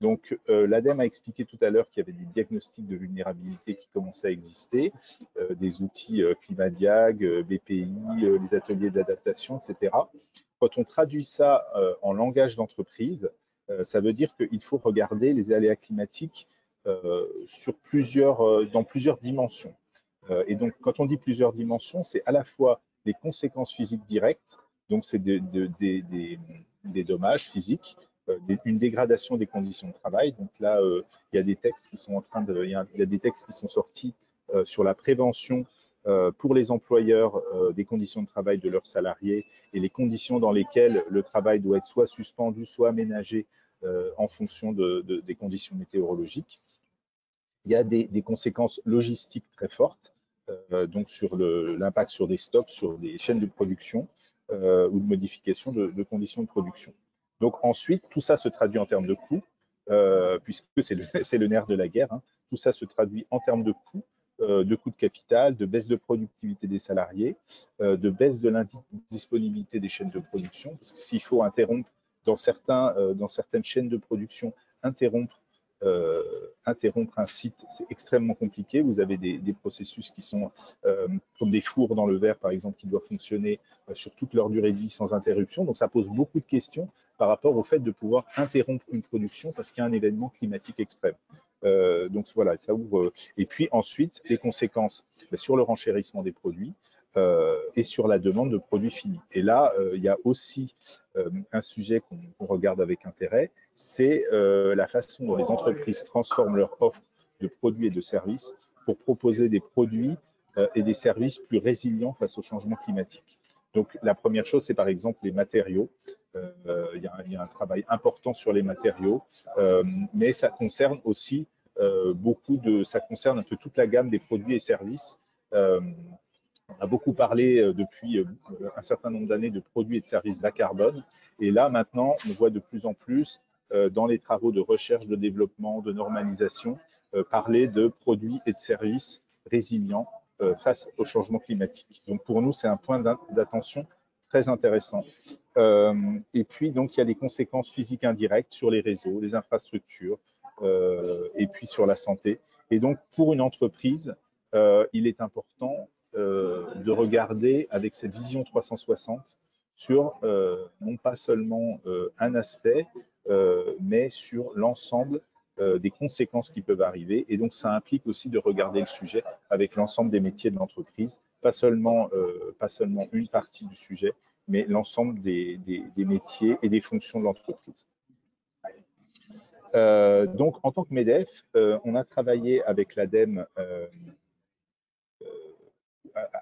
Donc, l'ADEME a expliqué tout à l'heure qu'il y avait des diagnostics de vulnérabilité qui commençaient à exister, des outils Climadiag, BPI, les ateliers d'adaptation, etc. Quand on traduit ça en langage d'entreprise, ça veut dire qu'il faut regarder les aléas climatiques dans plusieurs dimensions. Et donc, quand on dit plusieurs dimensions, c'est à la fois les conséquences physiques directes, donc c'est des dommages physiques, une dégradation des conditions de travail. Donc là, il y a des textes qui sont il y a des textes qui sont sortis sur la prévention pour les employeurs des conditions de travail de leurs salariés et les conditions dans lesquelles le travail doit être soit suspendu, soit aménagé en fonction des conditions météorologiques. Il y a des conséquences logistiques très fortes, donc sur l'impact sur des stocks, sur des chaînes de production ou de modification de conditions de production. Donc ensuite, tout ça se traduit en termes de coûts, puisque c'est le nerf de la guerre. Hein. Tout ça se traduit en termes de coûts de capital, de baisse de productivité des salariés, de baisse de l'indisponibilité des chaînes de production, parce que s'il faut interrompre dans certaines chaînes de production, interrompre un site, c'est extrêmement compliqué. Vous avez des processus qui sont comme des fours dans le verre, par exemple, qui doivent fonctionner sur toute leur durée de vie sans interruption. Donc, ça pose beaucoup de questions par rapport au fait de pouvoir interrompre une production parce qu'il y a un événement climatique extrême. Donc, voilà, ça ouvre. Et puis ensuite, les conséquences sur le renchérissement des produits et sur la demande de produits finis. Et là, il y a aussi un sujet qu'on regarde avec intérêt, c'est la façon dont les entreprises transforment leur offre de produits et de services pour proposer des produits et des services plus résilients face au changement climatique. Donc, la première chose, c'est par exemple les matériaux. Il y a un travail important sur les matériaux, mais ça concerne aussi ça concerne un peu toute la gamme des produits et services. On a beaucoup parlé depuis un certain nombre d'années de produits et de services bas carbone. Et là, maintenant, on voit de plus en plus dans les travaux de recherche, de développement, de normalisation, parler de produits et de services résilients face au changement climatique. Donc, pour nous, c'est un point d'attention très intéressant. Et puis, donc, il y a des conséquences physiques indirectes sur les réseaux, les infrastructures, et puis sur la santé. Et donc, pour une entreprise, il est important de regarder avec cette vision 360 sur non pas seulement un aspect, mais sur l'ensemble des conséquences qui peuvent arriver. Et donc, ça implique aussi de regarder le sujet avec l'ensemble des métiers de l'entreprise, pas seulement une partie du sujet, mais l'ensemble des métiers et des fonctions de l'entreprise. Donc, en tant que MEDEF, on a travaillé avec l'ADEME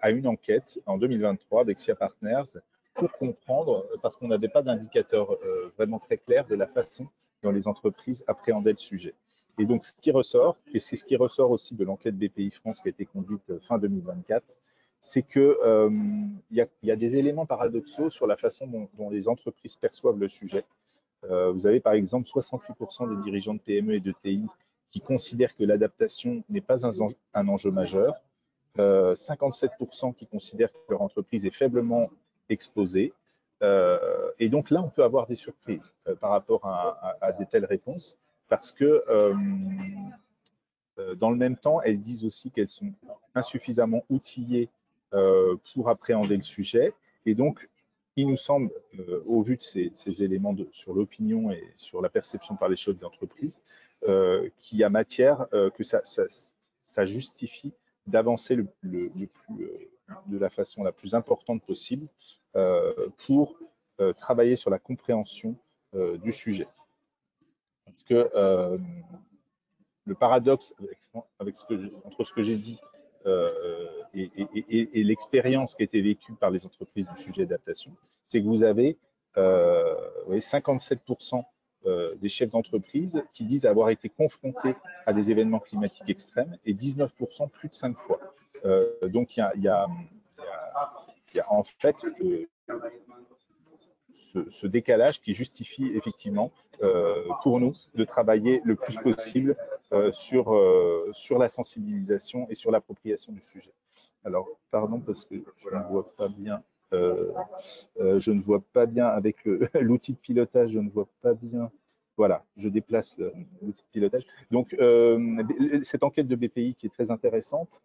à une enquête en 2023 avec SIA Partners pour comprendre, parce qu'on n'avait pas d'indicateur vraiment très clair de la façon dont les entreprises appréhendaient le sujet. Et donc, ce qui ressort, et c'est ce qui ressort aussi de l'enquête BPI France qui a été conduite fin 2024, c'est qu'il y a des éléments paradoxaux sur la façon dont les entreprises perçoivent le sujet. Vous avez par exemple 68% des dirigeants de PME et de TI qui considèrent que l'adaptation n'est pas un enjeu majeur, 57% qui considèrent que leur entreprise est faiblement exposée. Et donc là, on peut avoir des surprises par rapport à de telles réponses parce que dans le même temps, elles disent aussi qu'elles sont insuffisamment outillées pour appréhender le sujet. Et donc, il nous semble, au vu de ces éléments sur l'opinion et sur la perception par les chefs d'entreprise, qu'il y a matière, que ça justifie d'avancer de la façon la plus importante possible pour travailler sur la compréhension du sujet. Parce que le paradoxe entre ce que j'ai dit et l'expérience qui a été vécue par les entreprises du sujet d'adaptation, c'est que vous avez 57% des chefs d'entreprise qui disent avoir été confrontés à des événements climatiques extrêmes et 19% plus de 5 fois. Donc il y a en fait ce décalage qui justifie effectivement pour nous de travailler le plus possible sur la sensibilisation et sur l'appropriation du sujet. Alors, pardon, parce que je ne vois pas bien, je ne vois pas bien avec l'outil de pilotage, je ne vois pas bien. Voilà, je déplace l'outil de pilotage. Donc, cette enquête de BPI qui est très intéressante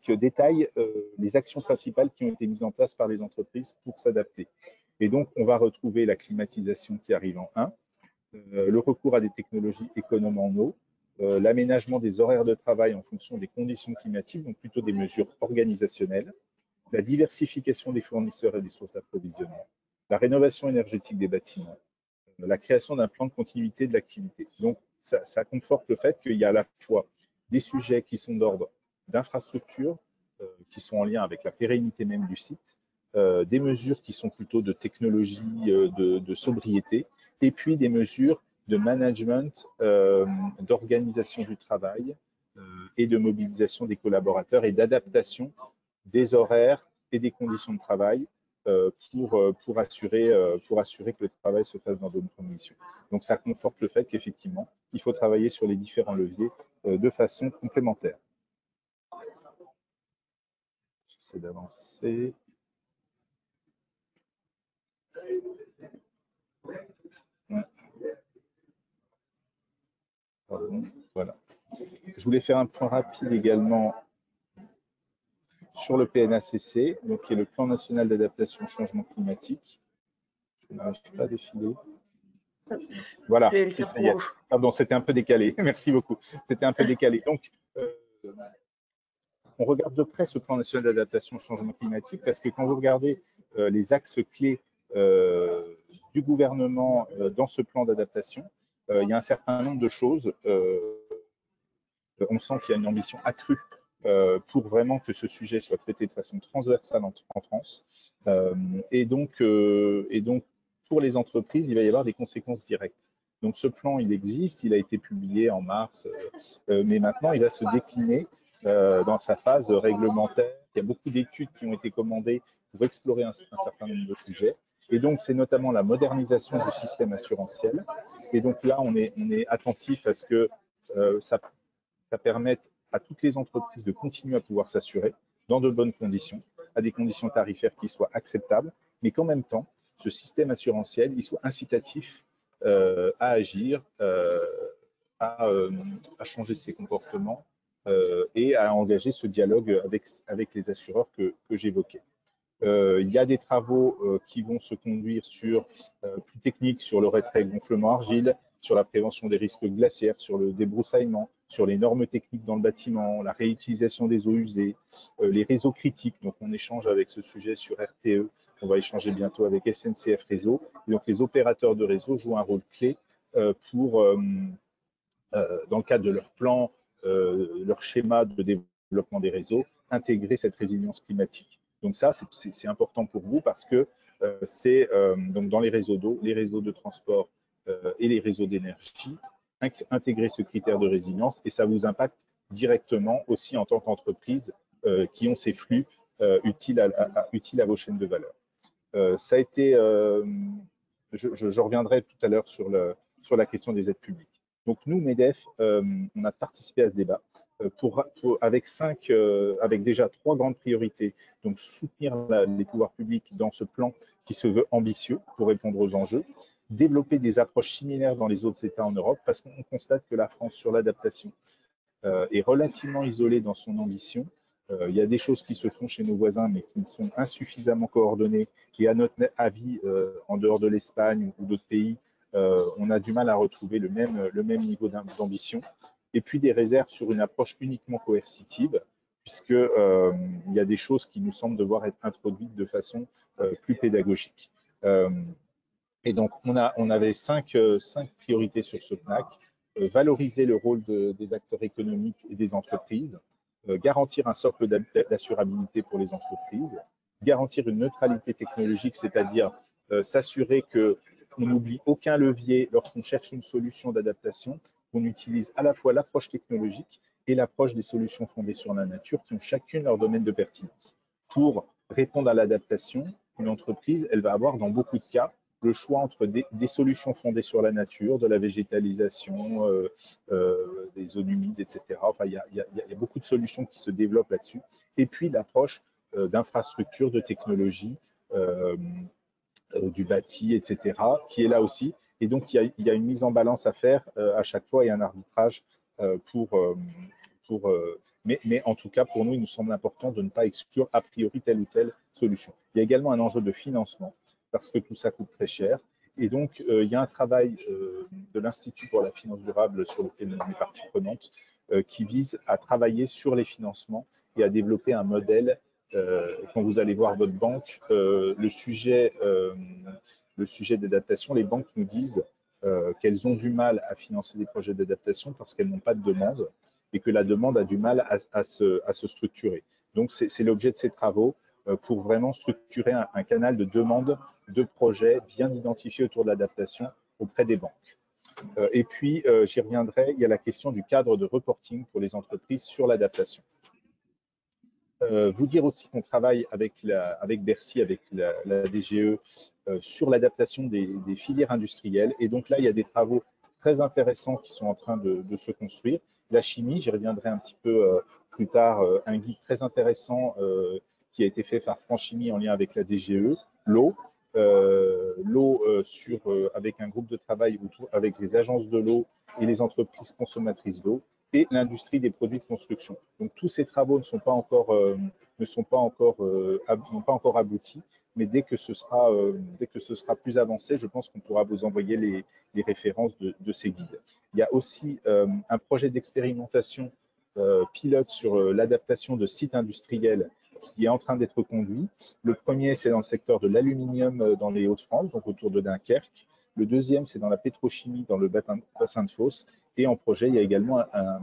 détaille les actions principales qui ont été mises en place par les entreprises pour s'adapter. Et donc, on va retrouver la climatisation qui arrive en 1, le recours à des technologies économes en eau, l'aménagement des horaires de travail en fonction des conditions climatiques, donc plutôt des mesures organisationnelles, la diversification des fournisseurs et des sources d'approvisionnement, la rénovation énergétique des bâtiments, la création d'un plan de continuité de l'activité. Donc, ça conforte le fait qu'il y a à la fois des sujets qui sont d'ordre d'infrastructure, qui sont en lien avec la pérennité même du site, des mesures qui sont plutôt de technologie, de sobriété, et puis des mesures de management, d'organisation du travail et de mobilisation des collaborateurs et d'adaptation des horaires et des conditions de travail pour assurer que le travail se fasse dans de bonnes conditions. Donc ça conforte le fait qu'effectivement, il faut travailler sur les différents leviers de façon complémentaire. J'essaie d'avancer. Pardon, voilà. Je voulais faire un point rapide également sur le PNACC, donc qui est le Plan national d'adaptation au changement climatique. Je n'arrive pas à défiler. Voilà. Pardon, c'était un peu décalé. Merci beaucoup. C'était un peu décalé. Donc, on regarde de près ce Plan national d'adaptation au changement climatique parce que quand vous regardez les axes clés du gouvernement dans ce plan d'adaptation, il y a un certain nombre de choses. On sent qu'il y a une ambition accrue pour vraiment que ce sujet soit traité de façon transversale en France. Et donc, pour les entreprises, il va y avoir des conséquences directes. Donc, ce plan, il existe, il a été publié en mars, mais maintenant, il va se décliner dans sa phase réglementaire. Il y a beaucoup d'études qui ont été commandées pour explorer un certain nombre de sujets. Et donc, c'est notamment la modernisation du système assurantiel. Et donc là, on est attentif à ce que ça permette à toutes les entreprises de continuer à pouvoir s'assurer dans de bonnes conditions, à des conditions tarifaires qui soient acceptables, mais qu'en même temps, ce système assurantiel, il soit incitatif à agir, à changer ses comportements et à engager ce dialogue avec les assureurs que j'évoquais. Il y a des travaux qui vont se conduire plus techniques sur le retrait gonflement argile, sur la prévention des risques glaciaires, sur le débroussaillement, sur les normes techniques dans le bâtiment, la réutilisation des eaux usées, les réseaux critiques. Donc, on échange avec ce sujet sur RTE. On va échanger bientôt avec SNCF Réseau. Et donc, les opérateurs de réseau jouent un rôle clé dans le cadre de leur plan, leur schéma de développement des réseaux, intégrer cette résilience climatique. Donc ça, c'est important pour vous parce que c'est donc dans les réseaux d'eau, les réseaux de transport et les réseaux d'énergie, intégrer ce critère de résilience et ça vous impacte directement aussi en tant qu'entreprise qui ont ces flux utiles à vos chaînes de valeur. Ça a été, je reviendrai tout à l'heure sur la question des aides publiques. Donc nous, MEDEF, on a participé à ce débat avec déjà 3 grandes priorités. Donc soutenir les pouvoirs publics dans ce plan qui se veut ambitieux pour répondre aux enjeux, développer des approches similaires dans les autres États en Europe parce qu'on constate que la France sur l'adaptation est relativement isolée dans son ambition. Il y a des choses qui se font chez nos voisins mais qui sont insuffisamment coordonnées et à notre avis, en dehors de l'Espagne ou d'autres pays, on a du mal à retrouver le même niveau d'ambition. Et puis des réserves sur une approche uniquement coercitive, puisque il y a des choses qui nous semblent devoir être introduites de façon plus pédagogique. Et donc, on avait cinq priorités sur ce PNAC. Valoriser le rôle des acteurs économiques et des entreprises, garantir un socle d'assurabilité pour les entreprises, garantir une neutralité technologique, c'est-à-dire s'assurer qu'on n'oublie aucun levier lorsqu'on cherche une solution d'adaptation, qu'on utilise à la fois l'approche technologique et l'approche des solutions fondées sur la nature qui ont chacune leur domaine de pertinence. Pour répondre à l'adaptation, une entreprise, elle va avoir dans beaucoup de cas le choix entre des solutions fondées sur la nature, de la végétalisation, des zones humides, etc. Enfin, il y a beaucoup de solutions qui se développent là-dessus. Et puis l'approche d'infrastructures, de technologies, du bâti, etc., qui est là aussi. Et donc, il y a une mise en balance à faire à chaque fois et un arbitrage mais en tout cas, pour nous, il nous semble important de ne pas exclure a priori telle ou telle solution. Il y a également un enjeu de financement, parce que tout ça coûte très cher. Et donc, il y a un travail de l'Institut pour la finance durable sur lequel on est partie prenante, qui vise à travailler sur les financements et à développer un modèle. Quand vous allez voir votre banque, le sujet d'adaptation, les banques nous disent qu'elles ont du mal à financer des projets d'adaptation parce qu'elles n'ont pas de demande et que la demande a du mal à se structurer. Donc, c'est l'objet de ces travaux pour vraiment structurer un canal de demande de projets bien identifiés autour de l'adaptation auprès des banques. Et puis, j'y reviendrai, il y a la question du cadre de reporting pour les entreprises sur l'adaptation. Vous dire aussi qu'on travaille avec Bercy, avec la DGE, sur l'adaptation des filières industrielles. Et donc là, il y a des travaux très intéressants qui sont en train de se construire. La chimie, j'y reviendrai un petit peu plus tard, un guide très intéressant qui a été fait par France Chimie en lien avec la DGE, l'eau, avec un groupe de travail avec les agences de l'eau et les entreprises consommatrices d'eau, et l'industrie des produits de construction. Donc tous ces travaux n'ont pas encore abouti, mais dès que ce sera plus avancé, je pense qu'on pourra vous envoyer les références de ces guides. Il y a aussi un projet d'expérimentation pilote sur l'adaptation de sites industriels qui est en train d'être conduit. Le premier, c'est dans le secteur de l'aluminium dans les Hauts-de-France, donc autour de Dunkerque. Le deuxième, c'est dans la pétrochimie dans le bassin de Fos. Et en projet, il y a également un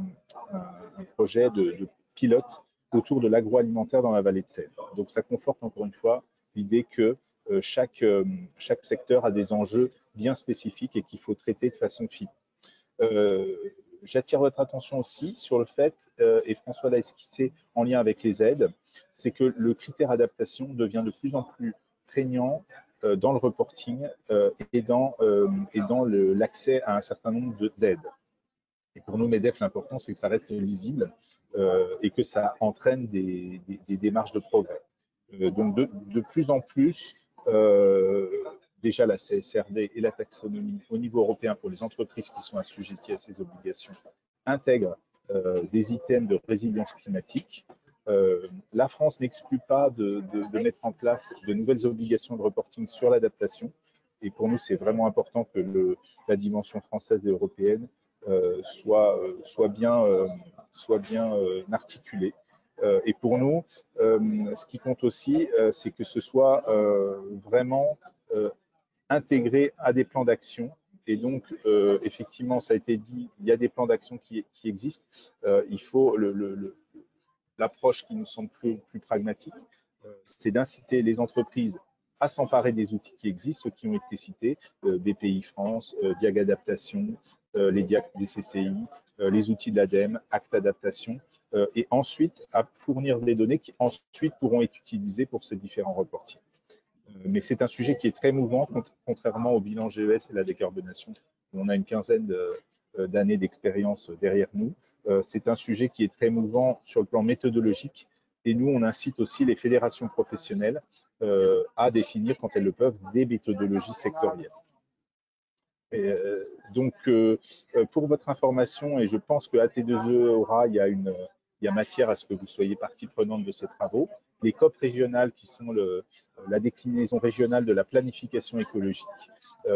projet de pilote autour de l'agroalimentaire dans la vallée de Seine. Donc ça conforte encore une fois l'idée que chaque secteur a des enjeux bien spécifiques et qu'il faut traiter de façon fine. J'attire votre attention aussi sur le fait, et François l'a esquissé en lien avec les aides, c'est que le critère adaptation devient de plus en plus prégnant dans le reporting et dans l'accès à un certain nombre d'aides. Et pour nous, MEDEF, l'important, c'est que ça reste lisible et que ça entraîne des démarches de progrès. Donc, de plus en plus, déjà la CSRD et la taxonomie au niveau européen pour les entreprises qui sont assujetties à ces obligations intègrent des items de résilience climatique. La France n'exclut pas de mettre en place de nouvelles obligations de reporting sur l'adaptation. Et pour nous, c'est vraiment important que la dimension française et européenne soit bien articulée. Et pour nous, ce qui compte aussi, c'est que ce soit vraiment intégré à des plans d'action. Et donc, effectivement, ça a été dit, il y a des plans d'action qui existent. Il faut l'approche qui nous semble plus pragmatique, c'est d'inciter les entreprises à s'emparer des outils qui existent, ceux qui ont été cités, BPI France, Diag Adaptation, les DIAC des CCI, les outils de l'ADEME, Acte Adaptation, et ensuite à fournir des données qui ensuite pourront être utilisées pour ces différents reportings. Mais c'est un sujet qui est très mouvant, contrairement au bilan GES et la décarbonation, où on a une quinzaine d'années d'expérience derrière nous. C'est un sujet qui est très mouvant sur le plan méthodologique, et nous, on incite aussi les fédérations professionnelles à définir, quand elles le peuvent, des méthodologies sectorielles. Donc, pour votre information, et je pense que AT2E aura, il y a matière à ce que vous soyez partie prenante de ces travaux, les COP régionales, qui sont la déclinaison régionale de la planification écologique,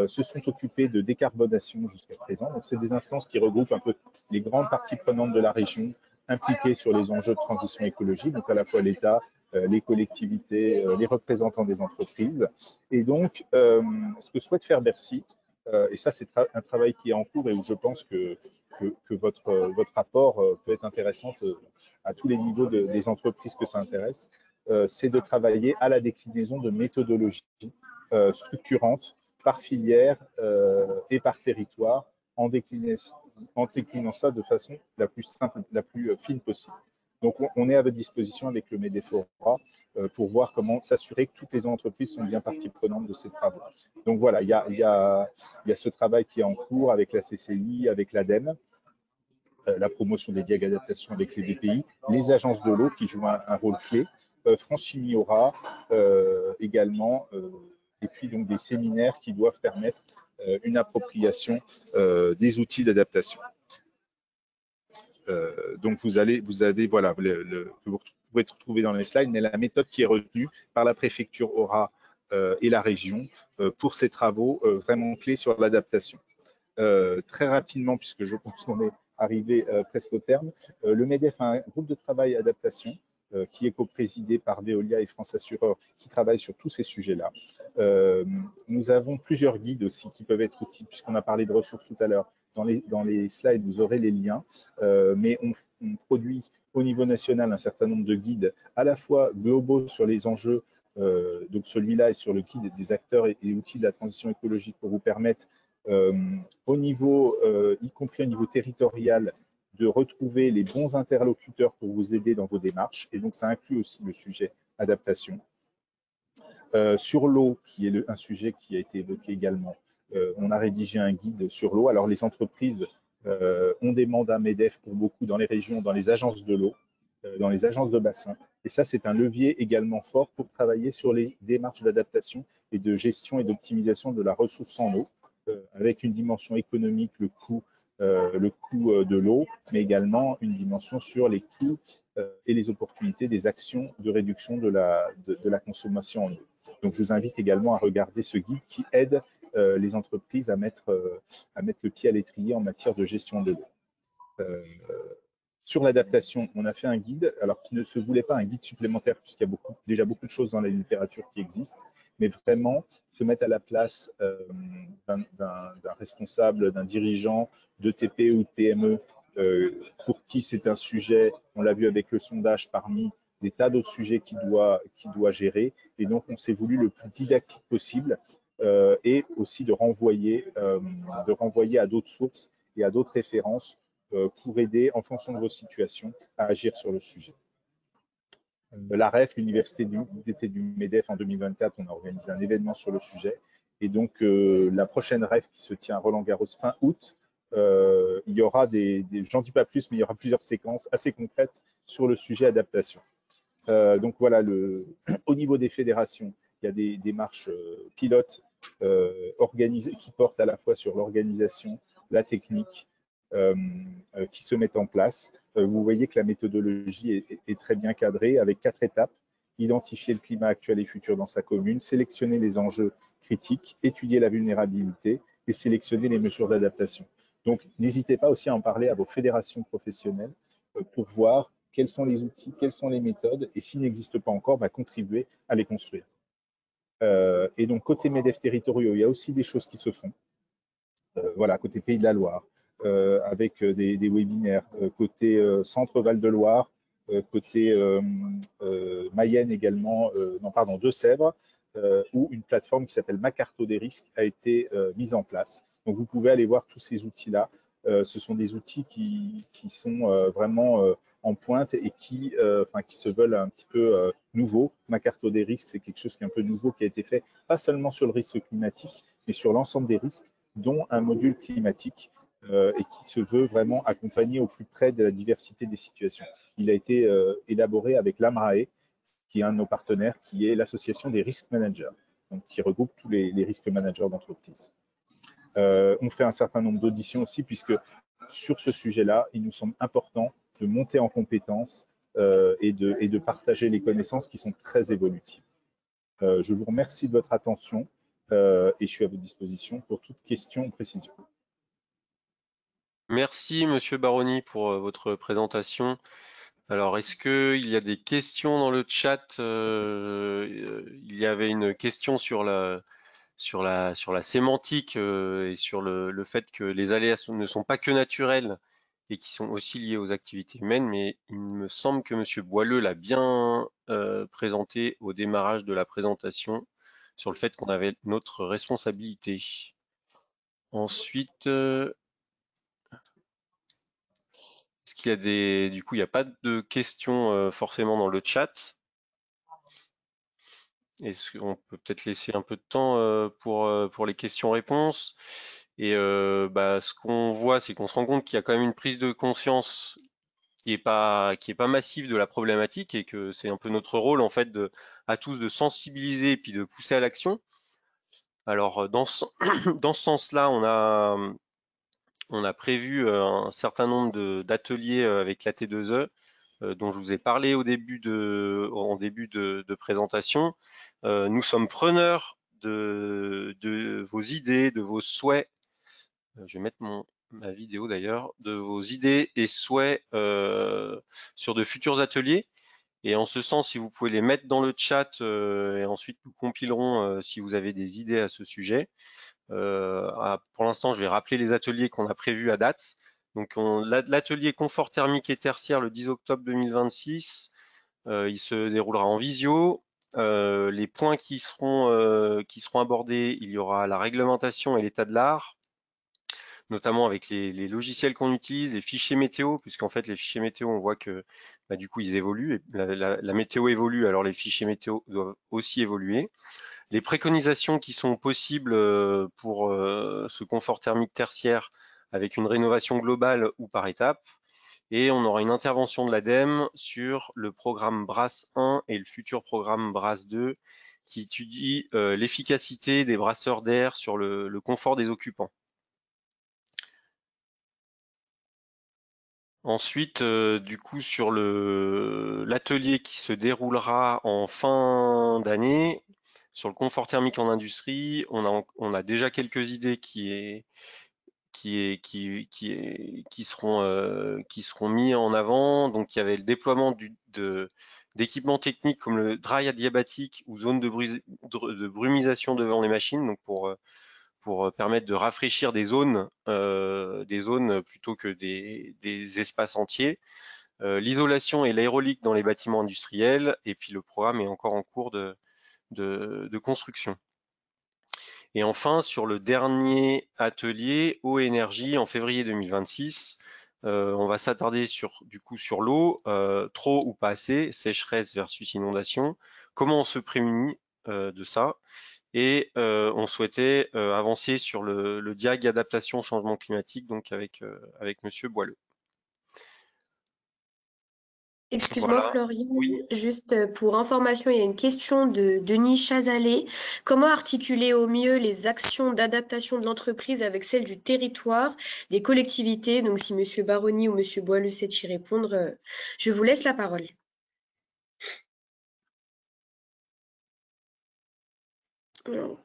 se sont occupés de décarbonation jusqu'à présent. Donc, c'est des instances qui regroupent un peu les grandes parties prenantes de la région impliquées sur les enjeux de transition écologique, donc à la fois l'État, les collectivités, les représentants des entreprises. Et donc, ce que souhaite faire Bercy, et ça c'est un travail qui est en cours et où je pense que votre rapport peut être intéressant à tous les niveaux des entreprises que ça intéresse, c'est de travailler à la déclinaison de méthodologies structurantes par filière et par territoire, en déclinant ça de façon la plus simple, la plus fine possible. Donc, on est à votre disposition avec le MEDEFORA pour voir comment s'assurer que toutes les entreprises sont bien partie prenante de ces travaux. Donc voilà, il y a ce travail qui est en cours avec la CCI, avec l'ADEME, la promotion des diag adaptation avec les BPI, les agences de l'eau qui jouent un rôle clé, France Chimie aura également, et puis donc des séminaires qui doivent permettre une appropriation des outils d'adaptation. Donc vous avez voilà, que vous pouvez retrouver dans les slides, mais la méthode qui est retenue par la préfecture aura et la région pour ces travaux vraiment clés sur l'adaptation. Très rapidement, puisque je pense qu'on est arrivé presque au terme, le MEDEF a un groupe de travail adaptation qui est co-présidé par Veolia et France Assureur, qui travaillent sur tous ces sujets-là. Nous avons plusieurs guides aussi qui peuvent être utiles, puisqu'on a parlé de ressources tout à l'heure. Dans les slides, vous aurez les liens, mais on produit au niveau national un certain nombre de guides, à la fois globaux sur les enjeux, donc celui-là est sur le guide des acteurs et outils de la transition écologique pour vous permettre, au niveau, y compris au niveau territorial, de retrouver les bons interlocuteurs pour vous aider dans vos démarches. Et donc, ça inclut aussi le sujet adaptation. Sur l'eau, qui est un sujet qui a été évoqué également, on a rédigé un guide sur l'eau. Alors, les entreprises ont des mandats MEDEF pour beaucoup dans les régions, dans les agences de l'eau, dans les agences de bassin. Et ça, c'est un levier également fort pour travailler sur les démarches d'adaptation et de gestion et d'optimisation de la ressource en eau, avec une dimension économique, le coût de l'eau, mais également une dimension sur les coûts et les opportunités des actions de réduction de la consommation en eau. Donc, je vous invite également à regarder ce guide qui aide les entreprises à mettre le pied à l'étrier en matière de gestion de l'eau. Sur l'adaptation, on a fait un guide, alors qui ne se voulait pas un guide supplémentaire, puisqu'il y a déjà beaucoup de choses dans la littérature qui existent, mais vraiment se mettre à la place d'un responsable, d'un dirigeant de TPE ou de PME, pour qui c'est un sujet, on l'a vu avec le sondage, parmi des tas d'autres sujets qu'il doit gérer. Et donc, on s'est voulu le plus didactique possible et aussi de renvoyer à d'autres sources et à d'autres références pour aider, en fonction de vos situations, à agir sur le sujet. La REF, l'Université d'été du MEDEF, en 2024, on a organisé un événement sur le sujet. Et donc, la prochaine REF qui se tient à Roland-Garros fin août, il y aura j'en dis pas plus, mais il y aura plusieurs séquences assez concrètes sur le sujet adaptation. Donc voilà, au niveau des fédérations, il y a des démarches pilotes organisées qui portent à la fois sur l'organisation, la technique, qui se mettent en place. Vous voyez que la méthodologie est très bien cadrée avec 4 étapes. Identifier le climat actuel et futur dans sa commune, sélectionner les enjeux critiques, étudier la vulnérabilité et sélectionner les mesures d'adaptation. Donc, n'hésitez pas aussi à en parler à vos fédérations professionnelles pour voir quels sont les outils, quelles sont les méthodes et s'ils n'existent pas encore, contribuer à les construire. Et donc, côté MEDEF territoriaux, il y a aussi des choses qui se font. Voilà, côté Pays de la Loire, avec des webinaires, côté Centre Val-de-Loire, côté Mayenne également, Deux-Sèvres, où une plateforme qui s'appelle Ma Carte des risques a été mise en place. Donc, vous pouvez aller voir tous ces outils-là. Ce sont des outils qui sont vraiment en pointe et qui se veulent un petit peu nouveaux. Ma Carte des risques, c'est quelque chose qui est un peu nouveau, qui a été fait pas seulement sur le risque climatique, mais sur l'ensemble des risques, dont un module climatique et qui se veut vraiment accompagner au plus près de la diversité des situations. Il a été élaboré avec l'AMRAE, qui est un de nos partenaires, qui est l'association des risques managers, donc qui regroupe tous les risques managers d'entreprise. On fait un certain nombre d'auditions aussi, puisque sur ce sujet-là, il nous semble important de monter en compétences et de partager les connaissances qui sont très évolutives. Je vous remercie de votre attention et je suis à votre disposition pour toute question ou précision. Merci, Monsieur Baroni, pour votre présentation. Alors, est-ce qu'il y a des questions dans le chat? Il y avait une question sur la sémantique et sur le fait que les aléas ne sont pas que naturels et qui sont aussi liés aux activités humaines, mais il me semble que Monsieur Boileux l'a bien présenté au démarrage de la présentation sur le fait qu'on avait notre responsabilité. Ensuite, est-ce qu'il y a du coup, il n'y a pas de questions forcément dans le chat. Est-ce qu'on peut peut-être laisser un peu de temps pour les questions-réponses? Et ce qu'on voit, c'est qu'on se rend compte qu'il y a quand même une prise de conscience qui est pas massive de la problématique et que c'est un peu notre rôle en fait à tous de sensibiliser et puis de pousser à l'action. Alors dans ce sens-là, on a prévu un certain nombre d'ateliers avec la T2E dont je vous ai parlé en début de présentation. Nous sommes preneurs de vos idées, de vos souhaits. Je vais mettre ma vidéo d'ailleurs, de vos idées et souhaits sur de futurs ateliers. Et en ce sens, si vous pouvez les mettre dans le chat et ensuite nous compilerons si vous avez des idées à ce sujet. Pour l'instant, je vais rappeler les ateliers qu'on a prévus à date. Donc l'atelier confort thermique et tertiaire le 10 octobre 2026, il se déroulera en visio. Les points qui seront abordés, il y aura la réglementation et l'état de l'art, notamment avec les logiciels qu'on utilise, les fichiers météo, puisqu'en fait les fichiers météo, on voit que du coup ils évoluent, et la météo évolue, alors les fichiers météo doivent aussi évoluer. Les préconisations qui sont possibles pour ce confort thermique tertiaire avec une rénovation globale ou par étapes. Et on aura une intervention de l'ADEME sur le programme BRAS 1 et le futur programme BRAS 2 qui étudie l'efficacité des brasseurs d'air sur le confort des occupants. Ensuite, du coup, sur l'atelier qui se déroulera en fin d'année, sur le confort thermique en industrie, on a déjà quelques idées qui seront mis en avant. Donc, il y avait le déploiement d'équipements techniques comme le dry adiabatique ou zone de brumisation devant les machines, donc pour permettre de rafraîchir des zones plutôt que des espaces entiers. L'isolation et l'aérolique dans les bâtiments industriels, et puis le programme est encore en cours de construction. Et enfin, sur le dernier atelier eau et énergie en février 2026, on va s'attarder sur l'eau, trop ou pas assez, sécheresse versus inondation, comment on se prémunit de ça. Et on souhaitait avancer sur le diag adaptation changement climatique, donc avec Monsieur Boileux. Excuse-moi, Voilà. Florian, Oui. juste pour information, il y a une question de Denis Chazalet. Comment articuler au mieux les actions d'adaptation de l'entreprise avec celles du territoire, des collectivités? Donc, si Monsieur Baroni ou Monsieur Boileux sait y répondre, je vous laisse la parole. Alors,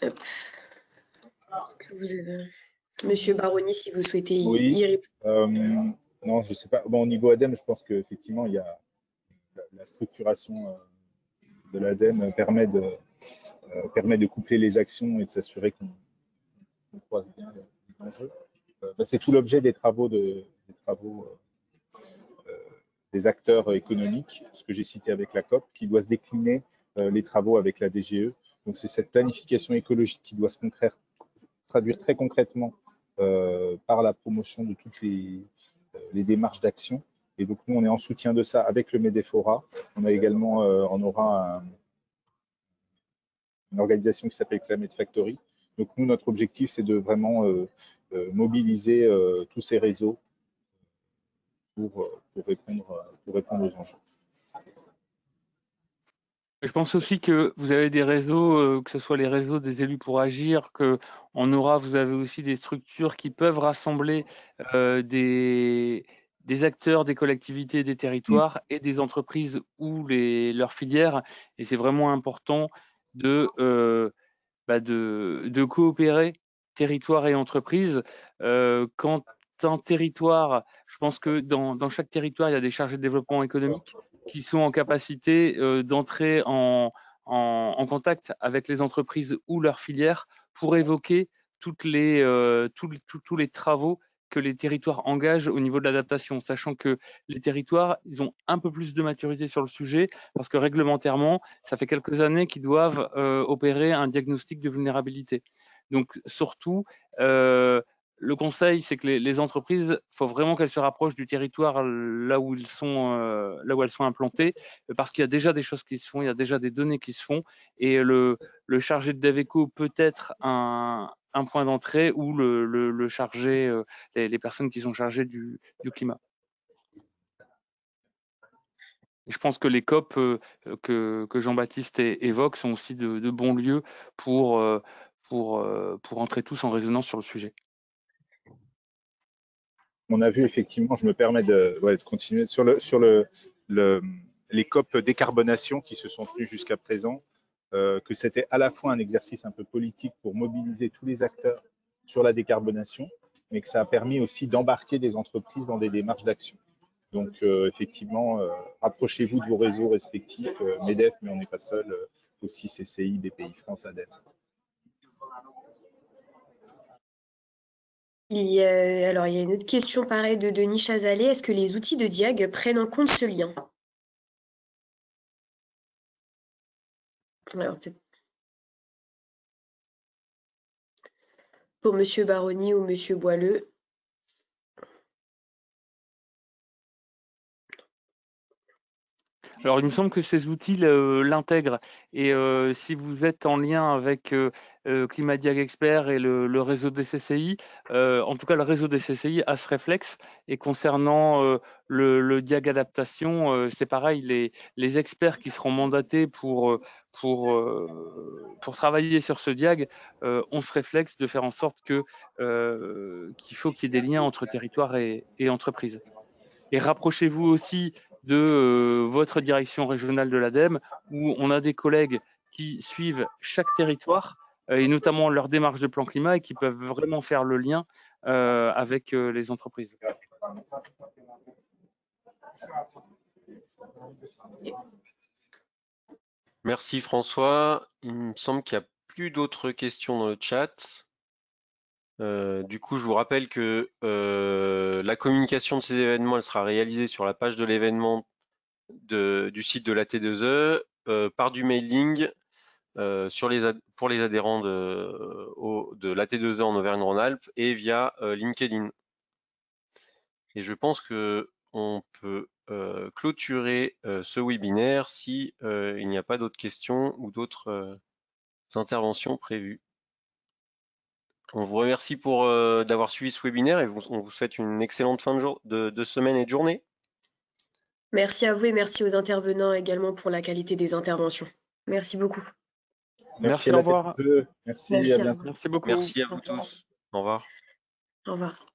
hop. Que vous avez... Monsieur Baroni, si vous souhaitez y répondre. Non, je sais pas. Bon, au niveau ADEME, je pense qu'effectivement, il y a la structuration de l'ADEME permet de coupler les actions et de s'assurer qu'on croise bien les enjeux. C'est tout l'objet des travaux des acteurs économiques, ce que j'ai cité avec la COP, qui doit se décliner les travaux avec la DGE. Donc c'est cette planification écologique qui doit se traduire très concrètement par la promotion de toutes les démarches d'action. Et donc nous, on est en soutien de ça avec le MEDEFORA. On a également, on aura une organisation qui s'appelle Climate Factory. Donc nous, notre objectif, c'est de vraiment mobiliser tous ces réseaux pour répondre aux enjeux. Je pense aussi que vous avez des réseaux, que ce soit les réseaux des élus pour agir, vous avez aussi des structures qui peuvent rassembler des des acteurs, des collectivités, des territoires et des entreprises ou leurs filières. Et c'est vraiment important de coopérer territoire et entreprise. Quand un territoire, je pense que dans chaque territoire, il y a des chargés de développement économique qui sont en capacité d'entrer en contact avec les entreprises ou leurs filières pour évoquer tous les travaux que les territoires engagent au niveau de l'adaptation, sachant que les territoires, ils ont un peu plus de maturité sur le sujet, parce que réglementairement, ça fait quelques années qu'ils doivent opérer un diagnostic de vulnérabilité. Donc surtout, le conseil, c'est que les entreprises, il faut vraiment qu'elles se rapprochent du territoire là où elles sont implantées, parce qu'il y a déjà des choses qui se font, il y a déjà des données qui se font, et le chargé de DAVECO peut être un point d'entrée, ou le chargé, les personnes qui sont chargées du climat. Et je pense que les COP que Jean-Baptiste évoque sont aussi de bons lieux pour entrer tous en résonance sur le sujet. On a vu effectivement, je me permets de continuer sur les COP décarbonation qui se sont tenues jusqu'à présent, que c'était à la fois un exercice un peu politique pour mobiliser tous les acteurs sur la décarbonation, mais que ça a permis aussi d'embarquer des entreprises dans des démarches d'action. Donc effectivement, rapprochez-vous de vos réseaux respectifs, MEDEF, mais on n'est pas seul, aussi CCI, BPI France, ADEME. Il y a une autre question pareille de Denis Chazalet. Est-ce que les outils de Diag prennent en compte ce lien? Alors, peut-être pour Monsieur Baroni ou Monsieur Boileux. Alors, il me semble que ces outils l'intègrent. Et si vous êtes en lien avec Climat Diag Expert et le réseau des CCI, en tout cas, le réseau des CCI a ce réflexe. Et concernant le Diag Adaptation, c'est pareil, les experts qui seront mandatés pour travailler sur ce Diag ont ce réflexe de faire en sorte qu'il faut qu'il y ait des liens entre territoire et entreprise. Et rapprochez-vous aussi de votre direction régionale de l'ADEME, où on a des collègues qui suivent chaque territoire, et notamment leur démarche de plan climat, et qui peuvent vraiment faire le lien avec les entreprises. Merci François. Il me semble qu'il n'y a plus d'autres questions dans le chat. Du coup, je vous rappelle que la communication de ces événements, elle sera réalisée sur la page de l'événement du site de la T2E, par du mailing pour les adhérents de la T2E en Auvergne-Rhône-Alpes et via LinkedIn. Et je pense qu'on peut clôturer ce webinaire si il n'y a pas d'autres questions ou d'autres interventions prévues. On vous remercie d'avoir suivi ce webinaire et on vous souhaite une excellente fin de semaine et de journée. Merci à vous et merci aux intervenants également pour la qualité des interventions. Merci beaucoup. Merci, au revoir. Merci, à bientôt. Merci beaucoup. Merci à vous tous. Au revoir. Au revoir.